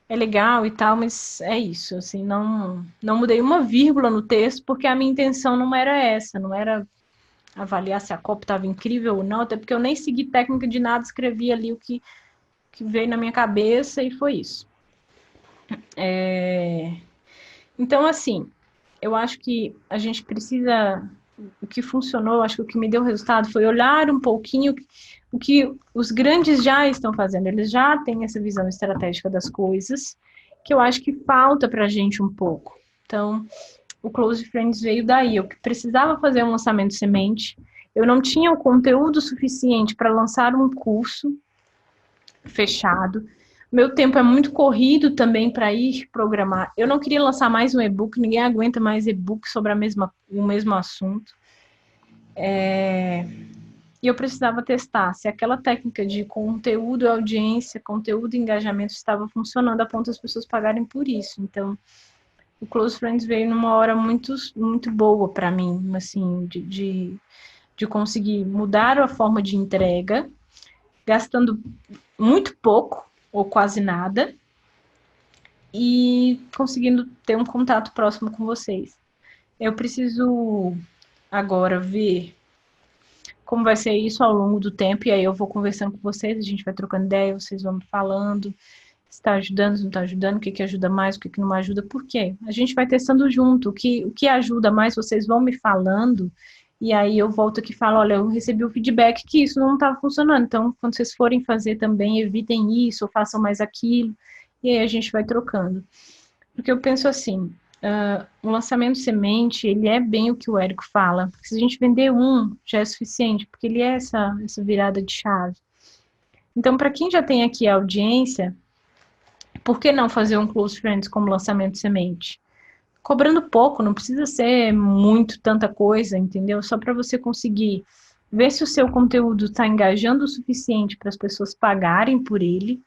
É legal e tal, mas é isso, assim, não mudei uma vírgula no texto, porque a minha intenção não era essa, não era avaliar se a copy estava incrível ou não, até porque eu nem segui técnica de nada, escrevi ali o que veio na minha cabeça e foi isso. Então, assim, eu acho que a gente precisa. O que funcionou, eu acho que o que me deu resultado foi olhar um pouquinho o que os grandes já estão fazendo. Eles já têm essa visão estratégica das coisas, que eu acho que falta para a gente um pouco. Então, o Close Friends veio daí. Eu precisava fazer um lançamento semente. Eu não tinha o conteúdo suficiente para lançar um curso fechado. Meu tempo é muito corrido também para ir programar. Eu não queria lançar mais um e-book, ninguém aguenta mais e-book sobre o mesmo assunto. E eu precisava testar se aquela técnica de conteúdo e audiência, conteúdo e engajamento estava funcionando a ponto das pessoas pagarem por isso. Então, o Close Friends veio numa hora muito, muito boa para mim, assim, de conseguir mudar a forma de entrega, gastando muito pouco ou quase nada, e conseguindo ter um contato próximo com vocês. Eu preciso agora ver como vai ser isso ao longo do tempo, e aí eu vou conversando com vocês, a gente vai trocando ideia, vocês vão me falando se está ajudando, se não está ajudando, o que ajuda mais, o que não ajuda, por quê? A gente vai testando junto, o que ajuda mais, vocês vão me falando, e aí eu volto aqui e falo, olha, eu recebi o feedback que isso não estava funcionando, então quando vocês forem fazer também, evitem isso, ou façam mais aquilo, e aí a gente vai trocando. Porque eu penso assim, o lançamento semente, ele é bem o que o Érico fala. Se a gente vender um, já é suficiente, porque ele é essa virada de chave. Então, para quem já tem aqui a audiência, por que não fazer um Close Friends como lançamento semente? Cobrando pouco, não precisa ser muito, tanta coisa, entendeu? Só para você conseguir ver se o seu conteúdo está engajando o suficiente para as pessoas pagarem por ele,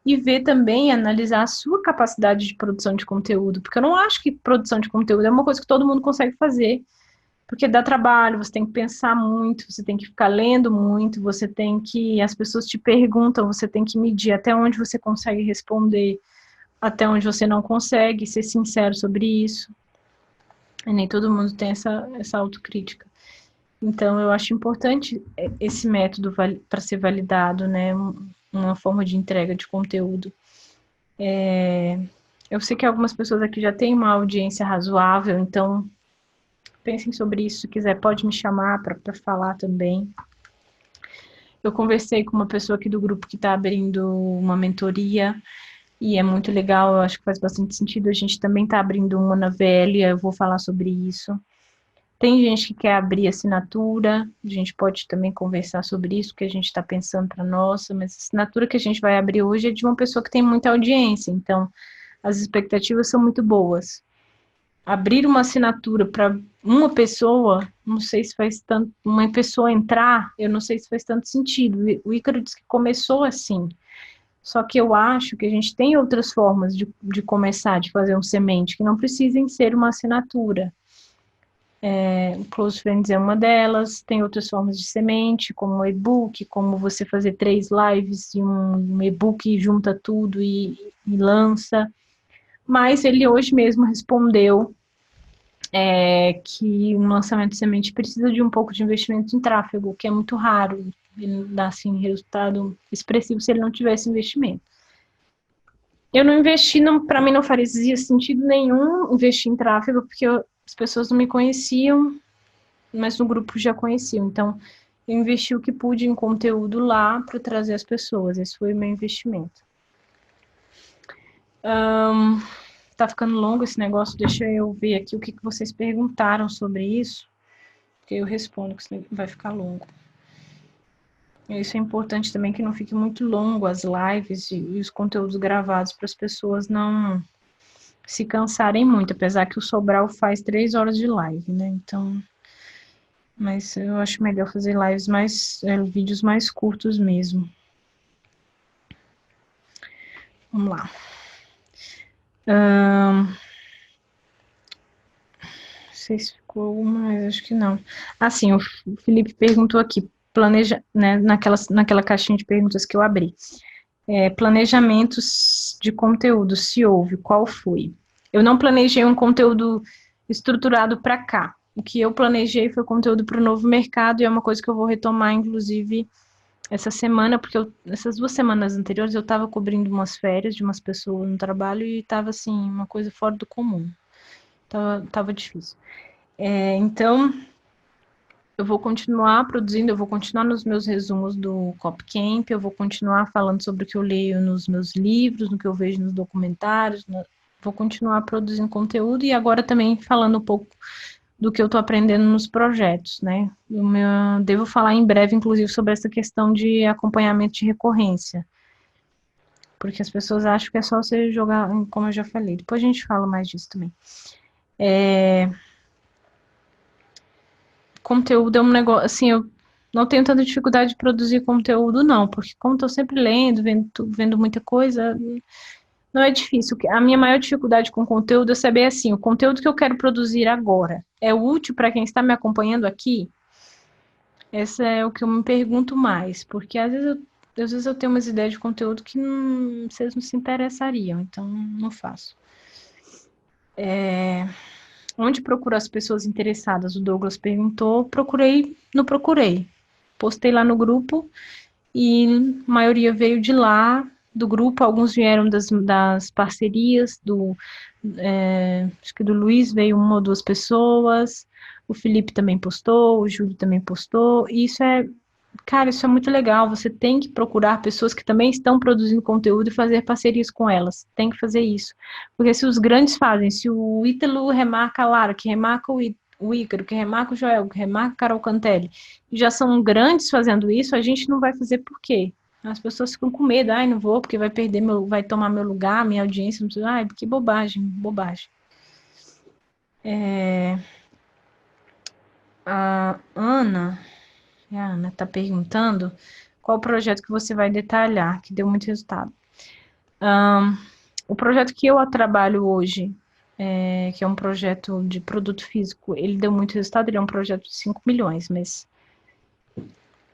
e ver também, analisar a sua capacidade de produção de conteúdo, porque eu não acho que produção de conteúdo é uma coisa que todo mundo consegue fazer, porque dá trabalho, você tem que pensar muito, você tem que ficar lendo muito, você tem que, as pessoas te perguntam, você tem que medir até onde você consegue responder, até onde você não consegue, ser sincero sobre isso, e nem todo mundo tem essa autocrítica. Então, eu acho importante esse método para ser validado, né, uma forma de entrega de conteúdo. Eu sei que algumas pessoas aqui já têm uma audiência razoável, então pensem sobre isso. Se quiser, pode me chamar para falar também. Eu conversei com uma pessoa aqui do grupo que está abrindo uma mentoria e é muito legal, eu acho que faz bastante sentido. A gente também está abrindo uma na VL, eu vou falar sobre isso. Tem gente que quer abrir assinatura, a gente pode também conversar sobre isso, que a gente está pensando para nossa, mas a assinatura que a gente vai abrir hoje é de uma pessoa que tem muita audiência, então as expectativas são muito boas. Abrir uma assinatura para uma pessoa, não sei se faz tanto, uma pessoa entrar, eu não sei se faz tanto sentido. O Ícaro disse que começou assim, só que eu acho que a gente tem outras formas de começar, de fazer um semente, que não precisem ser uma assinatura. O Close Friends é uma delas, tem outras formas de semente, como o e-book, como você fazer 3 lives de um e-book e junta tudo e lança. Mas ele hoje mesmo respondeu que um lançamento de semente precisa de um pouco de investimento em tráfego, que é muito raro. Ele não dá assim, resultado expressivo se ele não tivesse investimento. Eu não investi, para mim não faria sentido nenhum investir em tráfego, porque as pessoas não me conheciam, mas no grupo já conheciam. Então, eu investi o que pude em conteúdo lá para trazer as pessoas. Esse foi o meu investimento. Tá ficando longo esse negócio, deixa eu ver aqui o que vocês perguntaram sobre isso, que eu respondo, que senão vai ficar longo. Isso é importante também, que não fique muito longo as lives e os conteúdos gravados para as pessoas não se cansarem muito, apesar que o Sobral faz 3 horas de live, né? Então, mas eu acho melhor fazer lives vídeos mais curtos mesmo. Vamos lá. Não sei se ficou alguma, mas acho que não. Sim, o Felipe perguntou aqui, né, naquela caixinha de perguntas que eu abri. Planejamentos de conteúdo, se houve, qual foi? Eu não planejei um conteúdo estruturado para cá. O que eu planejei foi conteúdo para o novo mercado e é uma coisa que eu vou retomar, inclusive, essa semana, porque essas 2 semanas anteriores eu estava cobrindo umas férias de umas pessoas no trabalho e estava, assim, uma coisa fora do comum. Tava difícil. Então, eu vou continuar produzindo, eu vou continuar nos meus resumos do Copcamp, eu vou continuar falando sobre o que eu leio nos meus livros, no que eu vejo nos documentários, vou continuar produzindo conteúdo e agora também falando um pouco do que eu estou aprendendo nos projetos, né? Devo falar em breve, inclusive, sobre essa questão de acompanhamento de recorrência, porque as pessoas acham que é só você jogar, como eu já falei. Depois a gente fala mais disso também. Conteúdo é um negócio, assim, eu não tenho tanta dificuldade de produzir conteúdo, não, porque como estou sempre lendo, vendo muita coisa, Não é difícil. A minha maior dificuldade com conteúdo é saber assim, o conteúdo que eu quero produzir agora é útil para quem está me acompanhando aqui? Essa é o que eu me pergunto mais, porque às vezes eu tenho umas ideias de conteúdo que vocês não se interessariam, então não faço. Onde procuro as pessoas interessadas? O Douglas perguntou, procurei. Postei lá no grupo e a maioria veio de lá, do grupo, alguns vieram das parcerias, acho que do Luiz veio uma ou duas pessoas, o Felipe também postou, o Júlio também postou, e cara, isso é muito legal, você tem que procurar pessoas que também estão produzindo conteúdo e fazer parcerias com elas, tem que fazer isso, porque se os grandes fazem, se o Ítalo remarca a Lara, que remarca o Ícaro, que remarca o Joel, que remarca a Carol Cantelli, e já são grandes fazendo isso, a gente não vai fazer por quê? As pessoas ficam com medo, ai, não vou, porque vai tomar meu lugar, minha audiência, não sei, ai, que bobagem, bobagem. A Ana está perguntando qual projeto que você vai detalhar, que deu muito resultado. O projeto que eu trabalho hoje, que é um projeto de produto físico, ele deu muito resultado, ele é um projeto de 5 milhões, mas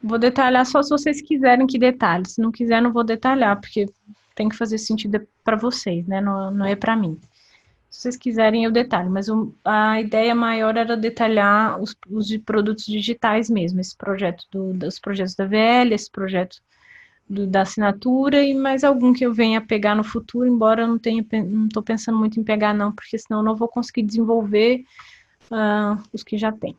vou detalhar só se vocês quiserem que detalhe. Se não quiser, não vou detalhar, porque tem que fazer sentido para vocês, né? Não, não é para mim. Se vocês quiserem, eu detalho, mas a ideia maior era detalhar os de produtos digitais mesmo, esse projeto dos projetos da VL, esse projeto da assinatura e mais algum que eu venha pegar no futuro, embora eu não estou pensando muito em pegar não, porque senão eu não vou conseguir desenvolver os que já tem.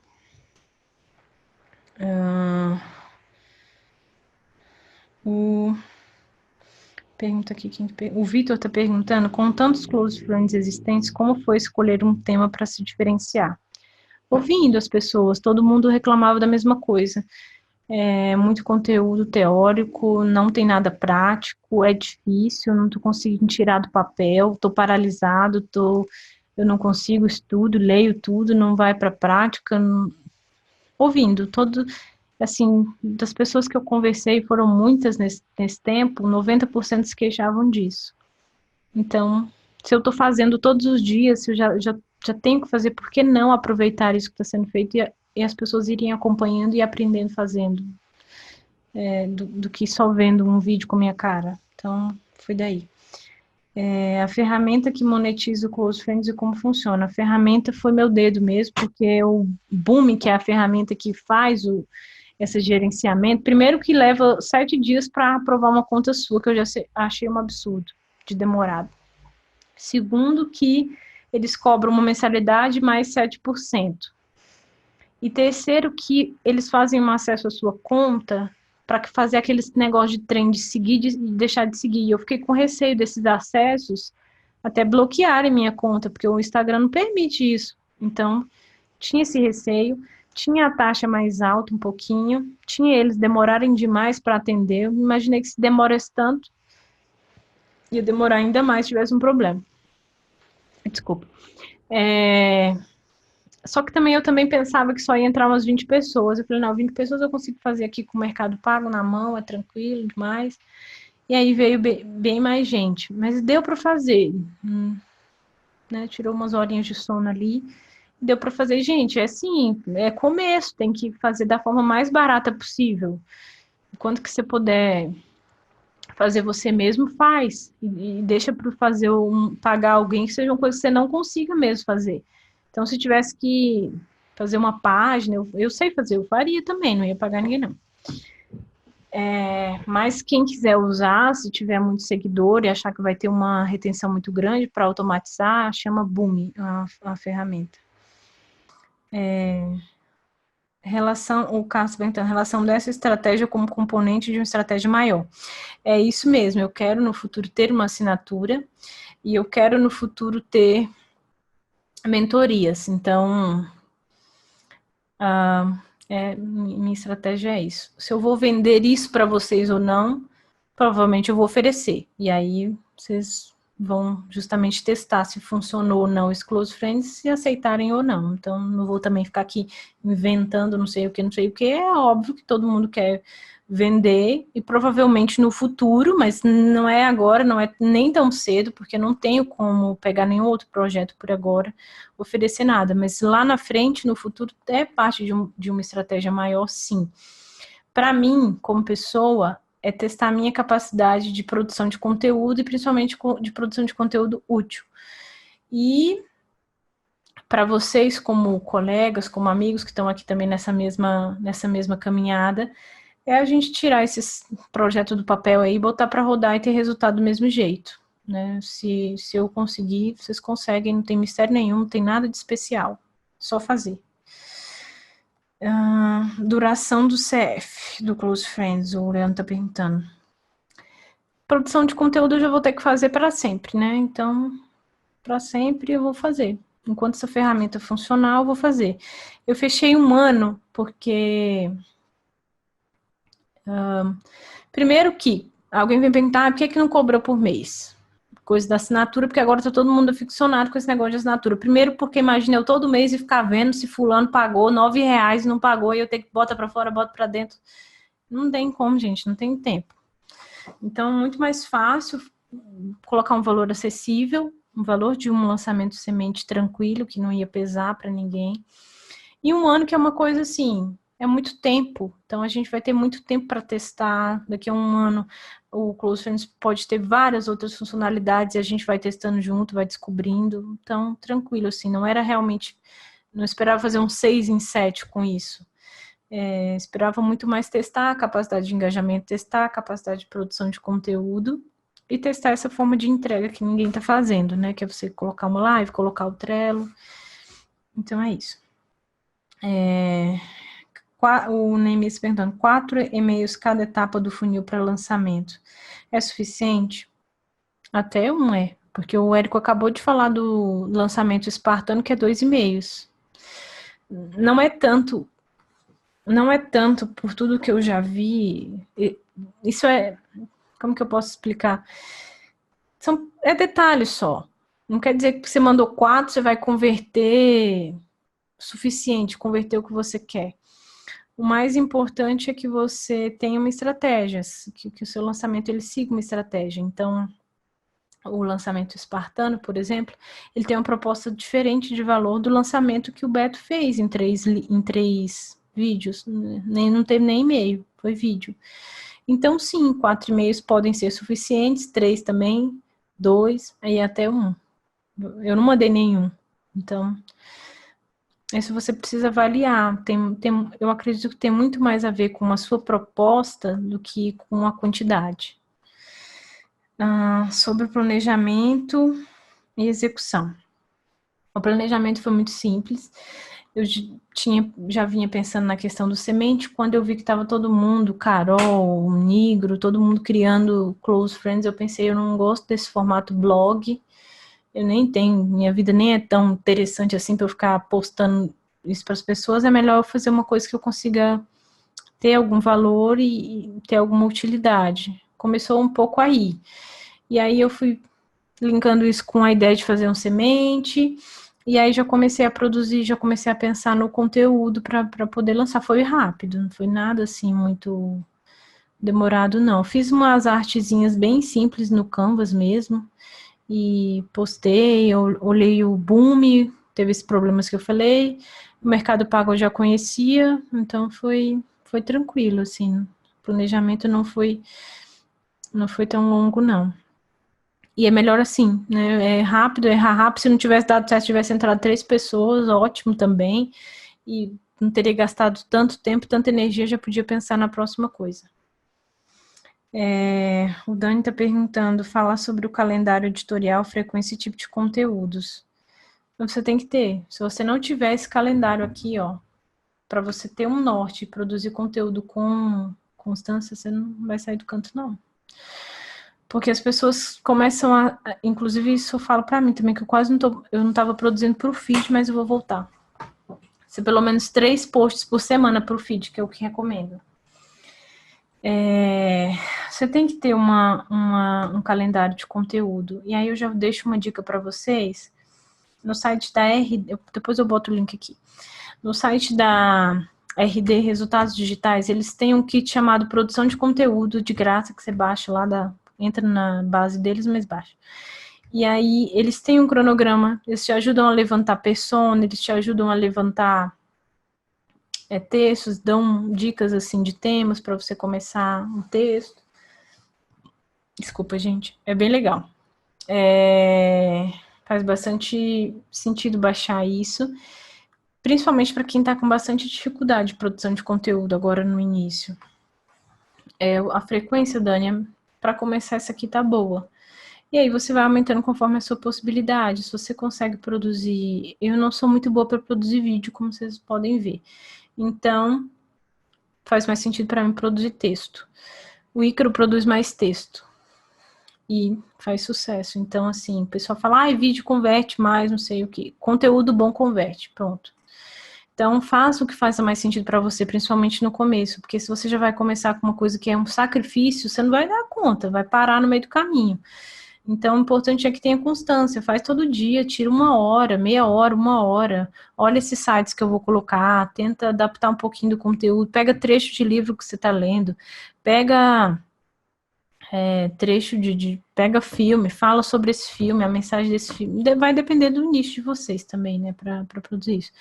Pergunta aqui, o Vitor está perguntando, com tantos close friends existentes, como foi escolher um tema para se diferenciar? Ouvindo as pessoas, todo mundo reclamava da mesma coisa. Muito conteúdo teórico, não tem nada prático, é difícil, não estou conseguindo tirar do papel, estou paralisado, eu não consigo, estudo, leio tudo, não vai para a prática. Ouvindo, assim, das pessoas que eu conversei, foram muitas nesse tempo, 90% se queixavam disso. Então, se eu estou fazendo todos os dias, se eu já tenho que fazer, por que não aproveitar isso que está sendo feito e as pessoas irem acompanhando e aprendendo fazendo, do que só vendo um vídeo com minha cara. Então, foi daí. A ferramenta que monetiza o Close Friends e como funciona. A ferramenta foi meu dedo mesmo, porque o Boom, que é a ferramenta que faz esse gerenciamento, primeiro que leva 7 dias para aprovar uma conta sua, que eu já achei um absurdo de demorado. Segundo que eles cobram uma mensalidade mais 7%. E terceiro que eles fazem um acesso à sua conta para fazer aqueles negócio de trem de seguir e deixar de seguir. E eu fiquei com receio desses acessos até bloquearem minha conta, porque o Instagram não permite isso. Então, tinha esse receio, tinha a taxa mais alta um pouquinho, tinha eles demorarem demais para atender. Eu imaginei que se demorasse tanto, ia demorar ainda mais se tivesse um problema. Desculpa. Só que eu também pensava que só ia entrar umas 20 pessoas. Eu falei, não, 20 pessoas eu consigo fazer aqui com o Mercado Pago na mão, é tranquilo demais. E aí veio bem mais gente. Mas deu para fazer. Né? Tirou umas horinhas de sono ali. Deu para fazer. Gente, é assim, é começo. Tem que fazer da forma mais barata possível. Quanto que você puder fazer você mesmo, faz. E deixa para pagar alguém que seja uma coisa que você não consiga mesmo fazer. Então, se tivesse que fazer uma página, eu sei fazer, eu faria também, não ia pagar ninguém, não. Mas quem quiser usar, se tiver muito seguidor e achar que vai ter uma retenção muito grande para automatizar, chama Boom, a ferramenta. O Carlos perguntando, relação dessa estratégia como componente de uma estratégia maior. É isso mesmo, eu quero no futuro ter uma assinatura e eu quero no futuro ter mentorias. Então, minha estratégia é isso. Se eu vou vender isso para vocês ou não, provavelmente eu vou oferecer. E aí vocês vão justamente testar se funcionou ou não esse Close Friends, se aceitarem ou não. Então, não vou também ficar aqui inventando não sei o que. É óbvio que todo mundo quer vender e provavelmente no futuro, mas não é agora, não é nem tão cedo, porque não tenho como pegar nenhum outro projeto por agora, oferecer nada. Mas lá na frente, no futuro, é parte de uma estratégia maior, sim. Para mim, como pessoa, é testar a minha capacidade de produção de conteúdo e principalmente de produção de conteúdo útil. E para vocês, como colegas, como amigos que estão aqui também nessa mesma caminhada, é a gente tirar esses projetos do papel aí, botar para rodar e ter resultado do mesmo jeito. Né? Se eu conseguir, vocês conseguem, não tem mistério nenhum, não tem nada de especial, só fazer. Duração do CF, do Close Friends, o Leandro tá perguntando. Produção de conteúdo eu já vou ter que fazer para sempre, né? Então, para sempre eu vou fazer. Enquanto essa ferramenta funcionar, eu vou fazer. Eu fechei 1 ano, porque... primeiro que alguém vem perguntar, por que não cobrou por mês? Coisa da assinatura, porque agora tá todo mundo aficionado com esse negócio de assinatura. Primeiro porque imagina eu todo mês e ficar vendo se fulano pagou R$9 e não pagou, e eu tenho que botar para fora, bota para dentro. Não tem como, gente, não tem tempo. Então, é muito mais fácil colocar um valor acessível, um valor de um lançamento semente tranquilo, que não ia pesar para ninguém. E 1 ano que é uma coisa assim, é muito tempo. Então, a gente vai ter muito tempo para testar. Daqui a 1 ano, o Close Friends pode ter várias outras funcionalidades e a gente vai testando junto, vai descobrindo. Então, tranquilo, assim, não era realmente... Não esperava fazer um 6 em 7 com isso. Esperava muito mais testar a capacidade de engajamento, testar a capacidade de produção de conteúdo e testar essa forma de entrega que ninguém está fazendo, né? Que é você colocar uma live, colocar o Trello. Então é isso. O Neemias perguntando, 4 e-mails cada etapa do funil para lançamento. É suficiente? Até 1 é, porque o Érico acabou de falar do lançamento espartano, que é 2 e-mails. Não é tanto por tudo que eu já vi. Isso é... Como que eu posso explicar? É detalhe só. Não quer dizer que você mandou 4, você vai converter suficiente, converter o que você quer. O mais importante é que você tenha uma estratégia, que o seu lançamento ele siga uma estratégia. Então, o lançamento espartano, por exemplo, ele tem uma proposta diferente de valor do lançamento que o Beto fez em três vídeos. Não teve nem e-mail, foi vídeo. Então, sim, 4 e-mails podem ser suficientes, 3 também, 2, aí até 1. Eu não mandei nenhum. Então, isso você precisa avaliar. Eu acredito que tem muito mais a ver com a sua proposta do que com a quantidade. Sobre o planejamento e execução. O planejamento foi muito simples. Eu já vinha pensando na questão do semente, quando eu vi que estava todo mundo, Carol, Nigro, todo mundo criando Close Friends, eu pensei, eu não gosto desse formato blog, eu nem tenho, minha vida nem é tão interessante assim para eu ficar postando isso para as pessoas, é melhor eu fazer uma coisa que eu consiga ter algum valor e ter alguma utilidade. Começou um pouco aí. E aí eu fui linkando isso com a ideia de fazer um semente, e aí já comecei a produzir, já comecei a pensar no conteúdo para poder lançar. Foi rápido, não foi nada assim muito demorado, não. Fiz umas artezinhas bem simples no Canvas mesmo, e postei, eu olhei o Boom, teve esses problemas que eu falei, o Mercado Pago eu já conhecia, então foi tranquilo, assim, o planejamento não foi tão longo, não. E é melhor assim, né? É rápido, errar rápido. Se não tivesse dado certo, tivesse entrado 3 pessoas, ótimo também. E não teria gastado tanto tempo, tanta energia, já podia pensar na próxima coisa. O Dani está perguntando, falar sobre o calendário editorial, frequência e tipo de conteúdos. Então, você tem que ter. Se você não tiver esse calendário aqui, ó, para você ter um norte e produzir conteúdo com constância, você não vai sair do canto, não. Porque as pessoas começam inclusive isso eu falo pra mim também, que eu não tava produzindo pro feed, mas eu vou voltar. Ser pelo menos 3 posts por semana pro feed, que é o que recomendo. Você tem que ter um calendário de conteúdo. E aí eu já deixo uma dica para vocês. No site da RD, depois eu boto o link aqui. No site da RD Resultados Digitais, eles têm um kit chamado Produção de Conteúdo de graça, que você baixa lá, entra na base deles, mas baixa. E aí eles têm um cronograma, eles te ajudam a levantar persona, eles te ajudam a levantar textos, dão dicas assim de temas para você começar um texto. Desculpa, gente, é bem legal. Faz bastante sentido baixar isso, principalmente para quem está com bastante dificuldade de produção de conteúdo agora no início. A frequência, Dani, para começar essa aqui tá boa. E aí você vai aumentando conforme a sua possibilidade. Se você consegue produzir... Eu não sou muito boa para produzir vídeo, como vocês podem ver. Então, faz mais sentido para mim produzir texto. O Ícaro produz mais texto. E faz sucesso. Então, assim, o pessoal fala, vídeo converte mais, não sei o que. Conteúdo bom converte, pronto. Então, faça o que faça mais sentido para você, principalmente no começo, porque se você já vai começar com uma coisa que é um sacrifício, você não vai dar conta, vai parar no meio do caminho. Então, o importante é que tenha constância, faz todo dia, tira 1 hora, meia hora, 1 hora, olha esses sites que eu vou colocar, tenta adaptar um pouquinho do conteúdo, pega trecho de livro que você está lendo, pega trecho pega filme, fala sobre esse filme, a mensagem desse filme, vai depender do nicho de vocês também, né, para produzir isso.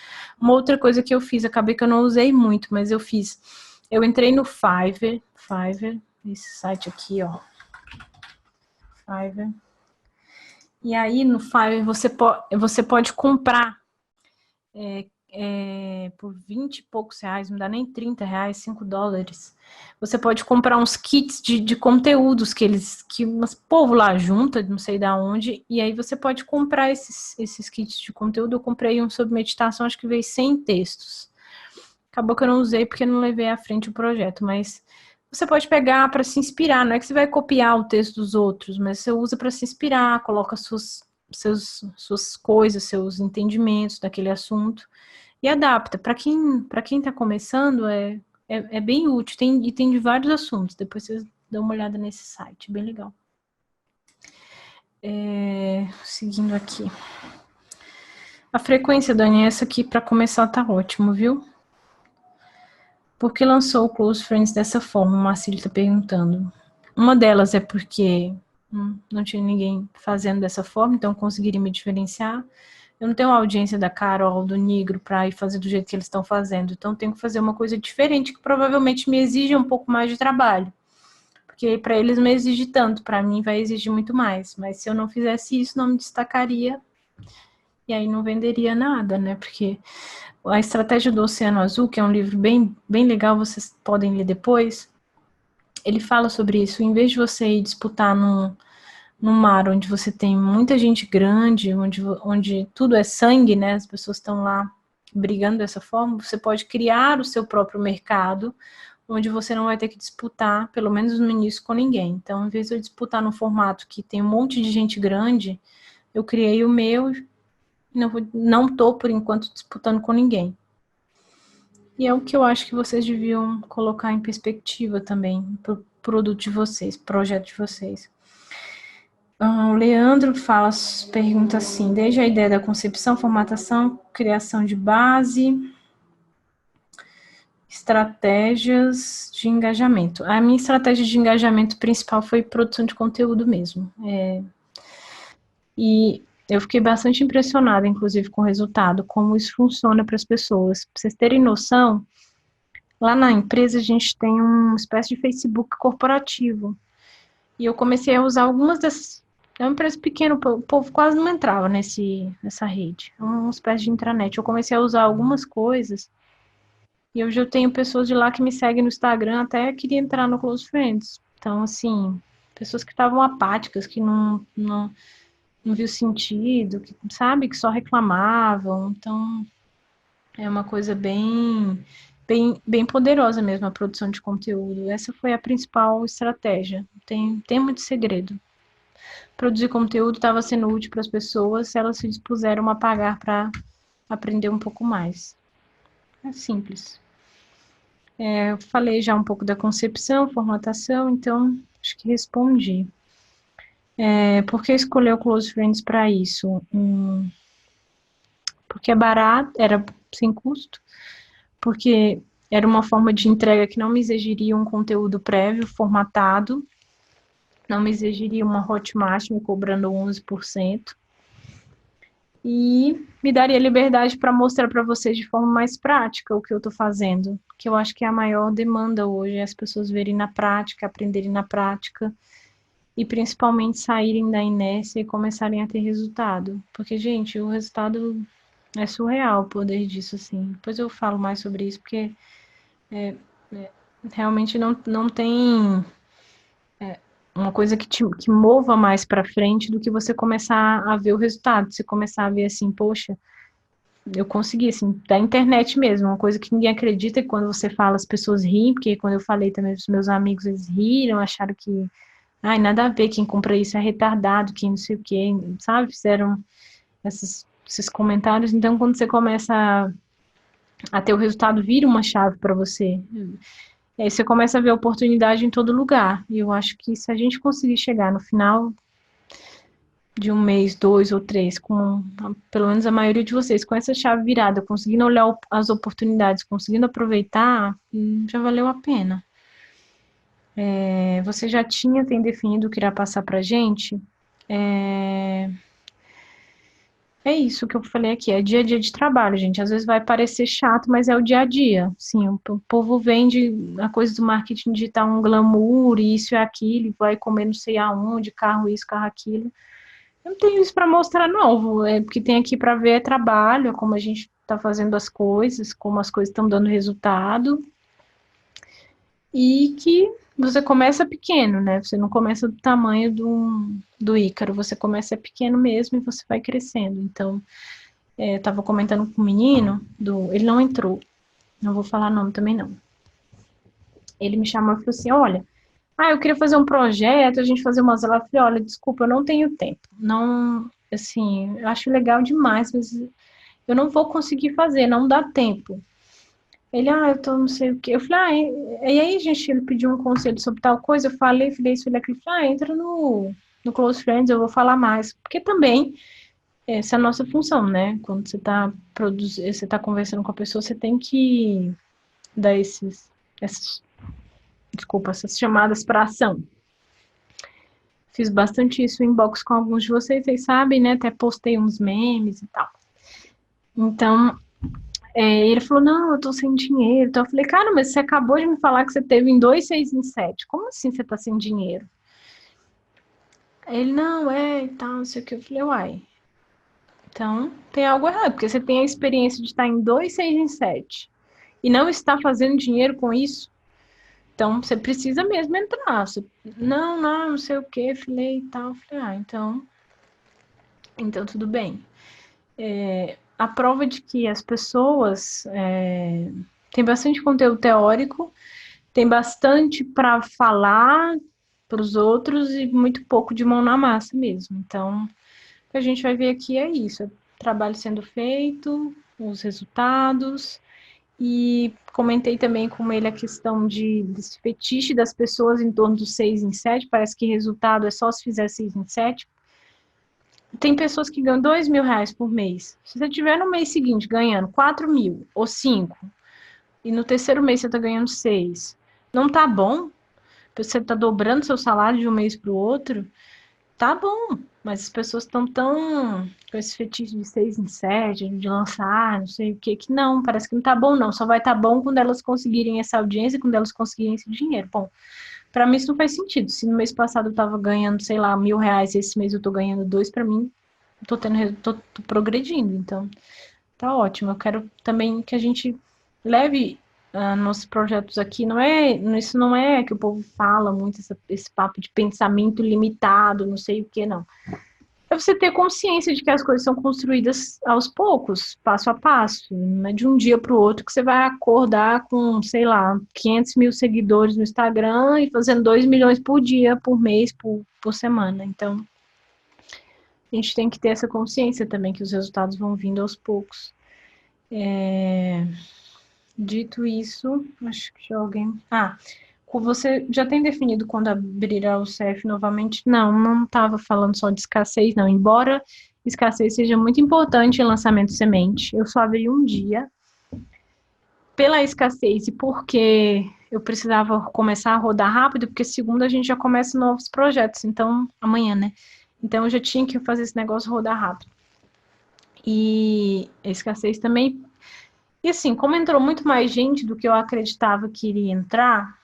Uma outra coisa que eu fiz, acabei que eu não usei muito, mas eu entrei no Fiverr, esse site aqui, ó, Fiverr, e aí no Fiverr você pode comprar por 20 e poucos reais, não dá nem 30 reais, 5 dólares. Você pode comprar uns kits de conteúdos que o povo lá junta, não sei da onde, e aí você pode comprar esses kits de conteúdo. Eu comprei um sobre meditação, acho que veio 100 textos. Acabou que eu não usei porque não levei à frente o projeto, mas você pode pegar para se inspirar, não é que você vai copiar o texto dos outros, mas você usa para se inspirar, coloca suas coisas, seus entendimentos daquele assunto e adapta. Para quem está começando, é bem útil. Tem de vários assuntos. Depois vocês dão uma olhada nesse site, bem legal. Seguindo aqui. A frequência, Dani, essa aqui para começar tá ótimo, viu? Por que lançou o Close Friends dessa forma? O Marcílio está perguntando. Uma delas é porque não tinha ninguém fazendo dessa forma, então conseguiria me diferenciar. Eu não tenho a audiência da Carol, do Nigro, para ir fazer do jeito que eles estão fazendo. Então, tenho que fazer uma coisa diferente, que provavelmente me exige um pouco mais de trabalho. Porque para eles não exige tanto, para mim vai exigir muito mais. Mas se eu não fizesse isso, não me destacaria. E aí não venderia nada, né? Porque a Estratégia do Oceano Azul, que é um livro bem, bem legal, vocês podem ler depois, ele fala sobre isso. Em vez de você ir disputar num mar onde você tem muita gente grande, onde tudo é sangue, né? As pessoas estão lá brigando dessa forma, você pode criar o seu próprio mercado, onde você não vai ter que disputar, pelo menos no início, com ninguém. Então, em vez de eu disputar num formato que tem um monte de gente grande, eu criei o meu e não estou, por enquanto, disputando com ninguém. E é o que eu acho que vocês deviam colocar em perspectiva também, para o produto de vocês, projeto de vocês. O Leandro pergunta assim, desde a ideia da concepção, formatação, criação de base, estratégias de engajamento. A minha estratégia de engajamento principal foi produção de conteúdo mesmo. E eu fiquei bastante impressionada, inclusive, com o resultado, como isso funciona para as pessoas. Para vocês terem noção, lá na empresa a gente tem uma espécie de Facebook corporativo. E eu comecei a usar algumas dessas. É uma empresa pequena, o povo quase não entrava nessa rede. É uma espécie de intranet. Eu comecei a usar algumas coisas. E hoje eu tenho pessoas de lá que me seguem no Instagram, até queria entrar no Close Friends. Então, assim, pessoas que estavam apáticas, que não viu sentido, que, sabe, que só reclamavam. Então, é uma coisa bem poderosa mesmo a produção de conteúdo. Essa foi a principal estratégia. Tem muito segredo. Produzir conteúdo estava sendo útil para as pessoas se elas se dispuseram a pagar para aprender um pouco mais. É simples. Eu falei já um pouco da concepção, formatação, então acho que respondi. Por que escolher o Close Friends para isso? Porque é barato, era sem custo, porque era uma forma de entrega que não me exigiria um conteúdo prévio, formatado, não me exigiria uma Hotmart me cobrando 11%, e me daria liberdade para mostrar para vocês de forma mais prática o que eu estou fazendo, que eu acho que é a maior demanda hoje, é as pessoas verem na prática, aprenderem na prática, e principalmente saírem da inércia e começarem a ter resultado. Porque, gente, o resultado é surreal, o poder disso, assim. Depois eu falo mais sobre isso, porque realmente não tem uma coisa que mova mais para frente do que você começar a ver o resultado. Você começar a ver assim, poxa, eu consegui, assim, da internet mesmo, uma coisa que ninguém acredita, que quando você fala as pessoas riem, porque quando eu falei também dos meus amigos, eles riram, acharam que, ai, nada a ver, quem compra isso é retardado, quem não sei o quê, sabe? Fizeram esses comentários, então quando você começa a ter o resultado, vira uma chave para você. E aí você começa a ver oportunidade em todo lugar. E eu acho que se a gente conseguir chegar no final de um mês, dois ou três, com pelo menos a maioria de vocês, com essa chave virada, conseguindo olhar as oportunidades, conseguindo aproveitar, já valeu a pena. Você já tem definido o que irá passar para a gente? É, É isso que eu falei aqui, é dia a dia de trabalho, gente. Às vezes vai parecer chato, mas é o dia a dia. Sim, o povo vende a coisa do marketing digital, um glamour, isso e aquilo, vai comer não sei aonde, carro isso, carro aquilo. Eu não tenho isso para mostrar, não. Porque tem aqui para ver é trabalho, é como a gente está fazendo as coisas, como as coisas estão dando resultado. E que você começa pequeno, né? Você não começa do tamanho do Ícaro, você começa pequeno mesmo e você vai crescendo. Então, eu tava comentando com o menino, ele não entrou, não vou falar nome também não. Ele me chamou e falou assim, olha, eu queria fazer um projeto, a gente fazer umas aulas. Eu falei, olha, desculpa, eu não tenho tempo. Não, assim, eu acho legal demais, mas eu não vou conseguir fazer, não dá tempo. Ele, eu tô não sei o quê. Eu falei, e aí, gente, ele pediu um conselho sobre tal coisa, eu falei isso, ele aqui, entra no Close Friends, eu vou falar mais. Porque também essa é a nossa função, né? Quando você está produzindo, você está conversando com a pessoa, você tem que dar essas, desculpa, essas chamadas para ação. Fiz bastante isso em inbox com alguns de vocês sabem, né? Até postei uns memes e tal. Então, ele falou, não, eu tô sem dinheiro. Então eu falei, cara, mas você acabou de me falar que você teve em 2, 6 em 7. Como assim você tá sem dinheiro? Ele, não, e tal, não sei o que. Eu falei, uai, então tem algo errado, porque você tem a experiência de estar em 2, 6 em 7 e não está fazendo dinheiro com isso. Então, você precisa mesmo entrar. Não sei o que, falei e tal. Falei, então tudo bem. A prova de que as pessoas têm bastante conteúdo teórico, tem bastante para falar para os outros e muito pouco de mão na massa mesmo. Então, o que a gente vai ver aqui é isso: é trabalho sendo feito, os resultados. E comentei também com ele a questão desse fetiche das pessoas em torno do 6 em 7. Parece que resultado é só se fizer 6 em 7. Tem pessoas que ganham R$ 2.000 por mês. Se você tiver no mês seguinte ganhando 4.000 ou 5, e no terceiro mês você está ganhando 6, não tá bom? Você está dobrando seu salário de um mês para o outro? Tá bom, mas as pessoas estão tão com esse fetiche de 6 em 7, de lançar, não sei o que não, parece que não tá bom, não. Só vai tá bom quando elas conseguirem essa audiência, quando elas conseguirem esse dinheiro. Bom, pra mim isso não faz sentido. Se no mês passado eu tava ganhando, sei lá, R$ 1.000, esse mês eu tô ganhando 2, pra mim, tô progredindo, então tá ótimo. Eu quero também que a gente leve nossos projetos aqui. Isso não é que o povo fala muito, esse papo de pensamento limitado, não sei o que, não. É você ter consciência de que as coisas são construídas aos poucos, passo a passo. Não é de um dia para o outro que você vai acordar com, sei lá, 500 mil seguidores no Instagram e fazendo 2 milhões por dia, por mês, por semana. Então, a gente tem que ter essa consciência também que os resultados vão vindo aos poucos. Dito isso, acho que alguém... Você já tem definido quando abrirá o CEF novamente? Não estava falando só de escassez, não. Embora escassez seja muito importante em lançamento de semente, eu só abri um dia pela escassez e porque eu precisava começar a rodar rápido, porque segunda a gente já começa novos projetos, então, amanhã, né? Então eu já tinha que fazer esse negócio rodar rápido. E a escassez também. E assim, como entrou muito mais gente do que eu acreditava que iria entrar,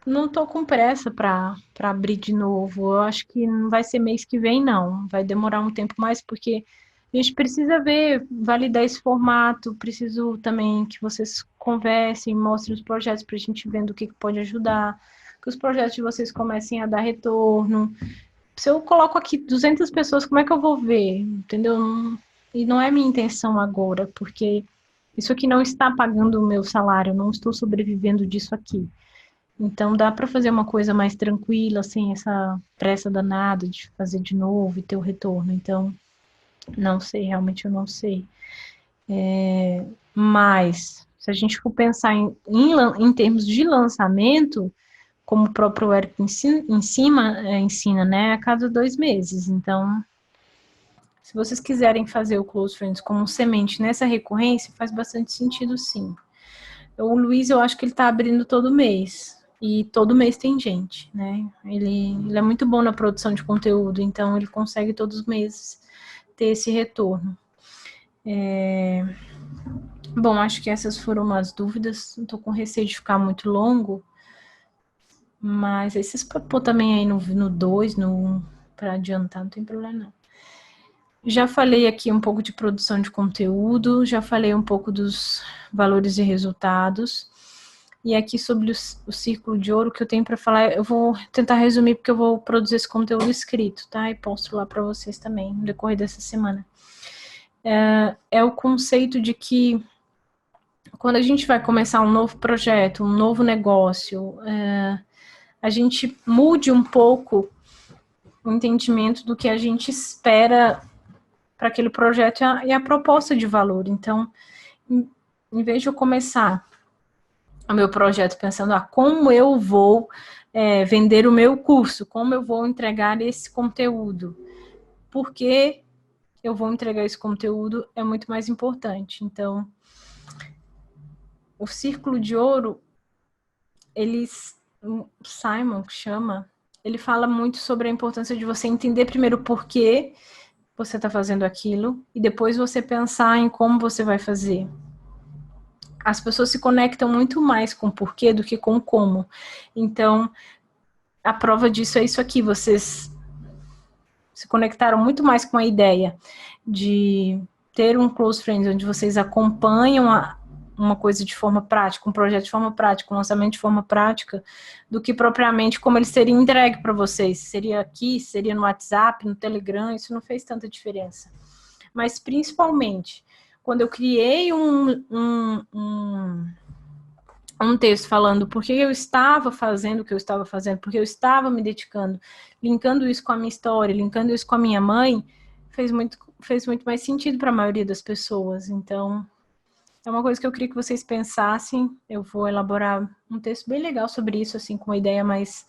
não tô com pressa para abrir de novo. Eu acho que não vai ser mês que vem, não. Vai demorar um tempo mais, porque a gente precisa ver, validar esse formato. Preciso também que vocês conversem, mostrem os projetos para a gente ver do que pode ajudar. Que os projetos de vocês comecem a dar retorno. Se eu coloco aqui 200 pessoas, como é que eu vou ver? Entendeu? E não é minha intenção agora, porque isso aqui não está pagando o meu salário, eu não estou sobrevivendo disso aqui. Então dá para fazer uma coisa mais tranquila, sem essa pressa danada de fazer de novo e ter o retorno. Então, não sei, realmente eu não sei. Mas, se a gente for pensar em termos de lançamento, como o próprio Eric ensina, né, a cada 2 meses. Então, se vocês quiserem fazer o Close Friends como semente nessa recorrência, faz bastante sentido, sim. O Luiz, eu acho que ele está abrindo todo mês. E todo mês tem gente, né? Ele é muito bom na produção de conteúdo, então ele consegue todos os meses ter esse retorno. Bom, acho que essas foram umas dúvidas. Não tô com receio de ficar muito longo, mas esses para pôr também aí no 2, no 1, para adiantar, não tem problema não. Já falei aqui um pouco de produção de conteúdo, já falei um pouco dos valores e resultados. E aqui sobre o círculo de ouro que eu tenho para falar, eu vou tentar resumir porque eu vou produzir esse conteúdo escrito, tá? E posto lá para vocês também no decorrer dessa semana. É o conceito de que quando a gente vai começar um novo projeto, um novo negócio, a gente mude um pouco o entendimento do que a gente espera para aquele projeto e a proposta de valor. Então, em vez de eu começar o meu projeto pensando como eu vou vender o meu curso, como eu vou entregar esse conteúdo, porque eu vou entregar esse conteúdo é muito mais importante. Então, o Círculo de Ouro, Simon chama, ele fala muito sobre a importância de você entender primeiro o porquê você está fazendo aquilo e depois você pensar em como você vai fazer. As pessoas se conectam muito mais com o porquê do que com o como. Então, a prova disso é isso aqui. Vocês se conectaram muito mais com a ideia de ter um close friends onde vocês acompanham uma coisa de forma prática, um projeto de forma prática, um lançamento de forma prática, do que propriamente como ele seria entregue para vocês. Seria aqui, seria no WhatsApp, no Telegram, isso não fez tanta diferença. Mas, principalmente, quando eu criei um texto falando por que eu estava fazendo o que eu estava fazendo, porque eu estava me dedicando, linkando isso com a minha história, linkando isso com a minha mãe, fez muito mais sentido para a maioria das pessoas. Então, é uma coisa que eu queria que vocês pensassem. Eu vou elaborar um texto bem legal sobre isso, assim, com uma ideia mais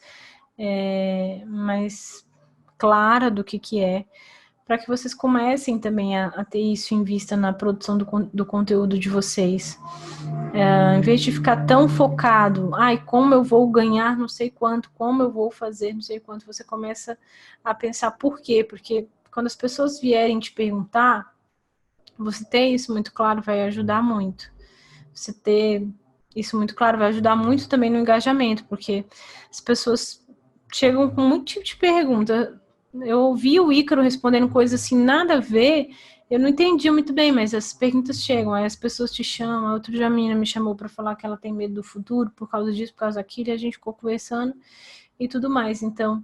clara do que é, para que vocês comecem também a ter isso em vista na produção do conteúdo de vocês. Em vez de ficar tão focado, como eu vou ganhar não sei quanto, como eu vou fazer não sei quanto, você começa a pensar por quê, porque quando as pessoas vierem te perguntar, você ter isso muito claro vai ajudar muito. Você ter isso muito claro vai ajudar muito também no engajamento, porque as pessoas chegam com muito tipo de pergunta. Eu ouvi o Ícaro respondendo coisas assim, nada a ver, eu não entendi muito bem, mas as perguntas chegam, aí as pessoas te chamam. Outro dia a menina me chamou para falar que ela tem medo do futuro por causa disso, por causa daquilo, e a gente ficou conversando e tudo mais. Então,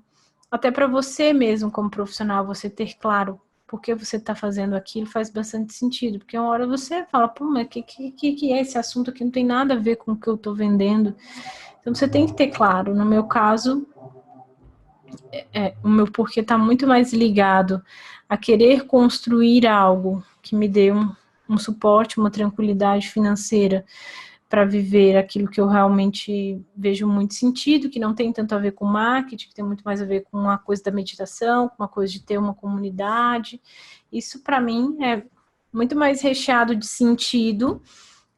até para você mesmo, como profissional, você ter claro por que você está fazendo aquilo faz bastante sentido, porque uma hora você fala, pô, mas que é esse assunto que não tem nada a ver com o que eu estou vendendo? Então, você tem que ter claro. No meu caso, o meu porquê está muito mais ligado a querer construir algo que me dê um suporte, uma tranquilidade financeira para viver aquilo que eu realmente vejo muito sentido, que não tem tanto a ver com marketing, que tem muito mais a ver com uma coisa da meditação, com uma coisa de ter uma comunidade. Isso, para mim, é muito mais recheado de sentido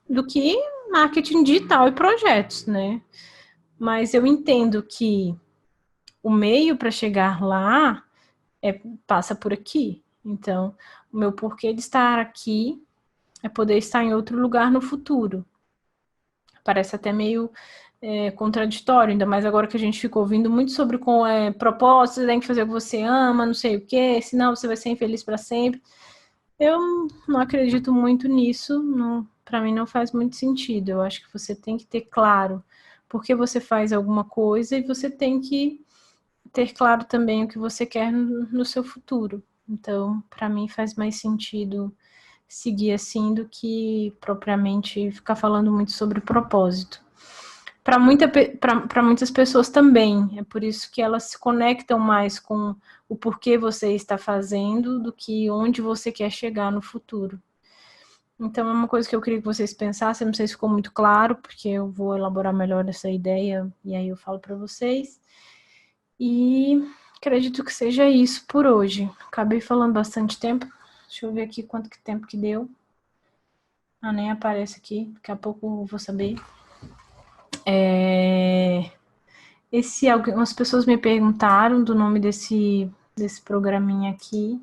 do que marketing digital e projetos, né? Mas eu entendo que o meio para chegar lá passa por aqui. Então, o meu porquê de estar aqui é poder estar em outro lugar no futuro. Parece até meio contraditório, ainda mais agora que a gente ficou ouvindo muito sobre propósito, você tem que fazer o que você ama, não sei o quê, senão você vai ser infeliz para sempre. Eu não acredito muito nisso, para mim não faz muito sentido. Eu acho que você tem que ter claro por que você faz alguma coisa e você tem que ter claro também o que você quer no seu futuro. Então, para mim faz mais sentido seguir assim do que propriamente ficar falando muito sobre propósito. Para muitas pessoas também, é por isso que elas se conectam mais com o porquê você está fazendo do que onde você quer chegar no futuro. Então, é uma coisa que eu queria que vocês pensassem, não sei se ficou muito claro, porque eu vou elaborar melhor essa ideia e aí eu falo para vocês. E acredito que seja isso por hoje. Acabei falando bastante tempo. Deixa eu ver aqui quanto tempo que deu. Ah, nem aparece aqui. Daqui a pouco eu vou saber. Algumas pessoas me perguntaram do nome desse programinha aqui.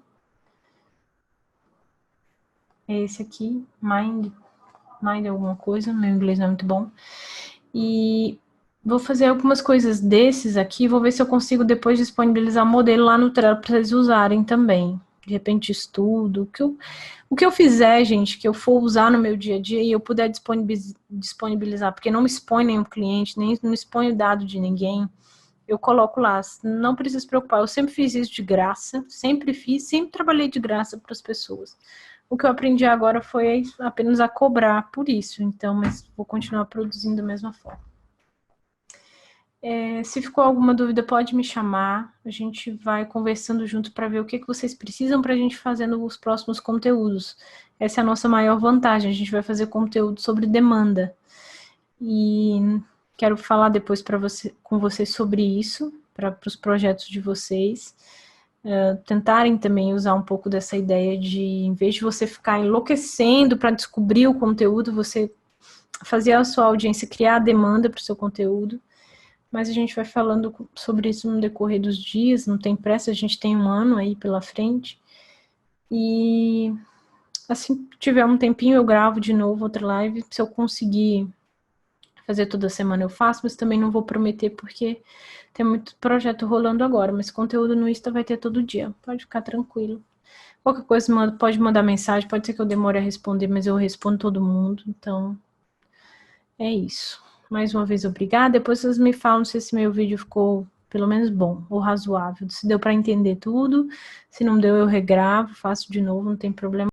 É esse aqui, Mind alguma coisa. Meu inglês não é muito bom. E vou fazer algumas coisas desses aqui. Vou ver se eu consigo depois disponibilizar o modelo lá no Trello para vocês usarem também. De repente, estudo. O que eu fizer, gente, que eu for usar no meu dia a dia e eu puder disponibilizar, porque não me expõe nenhum cliente, nem não expõe dado de ninguém, eu coloco lá. Não precisa se preocupar. Eu sempre fiz isso de graça, sempre trabalhei de graça para as pessoas. O que eu aprendi agora foi apenas a cobrar por isso. Então, mas vou continuar produzindo da mesma forma. Se ficou alguma dúvida, pode me chamar. A gente vai conversando junto para ver o que vocês precisam para a gente fazer nos próximos conteúdos. Essa é a nossa maior vantagem. A gente vai fazer conteúdo sobre demanda. E quero falar depois com vocês sobre isso, para os projetos de vocês. Tentarem também usar um pouco dessa ideia de, em vez de você ficar enlouquecendo para descobrir o conteúdo, você fazer a sua audiência criar a demanda para o seu conteúdo. Mas a gente vai falando sobre isso no decorrer dos dias, não tem pressa, a gente tem um ano aí pela frente. E assim que tiver um tempinho, eu gravo de novo outra live. Se eu conseguir fazer toda semana, eu faço, mas também não vou prometer, porque tem muito projeto rolando agora. Mas conteúdo no Insta vai ter todo dia, pode ficar tranquilo. Qualquer coisa, pode mandar mensagem, pode ser que eu demore a responder, mas eu respondo todo mundo, então é isso. Mais uma vez, obrigada. Depois vocês me falam se esse meu vídeo ficou pelo menos bom ou razoável. Se deu para entender tudo. Se não deu, eu regravo, faço de novo, não tem problema.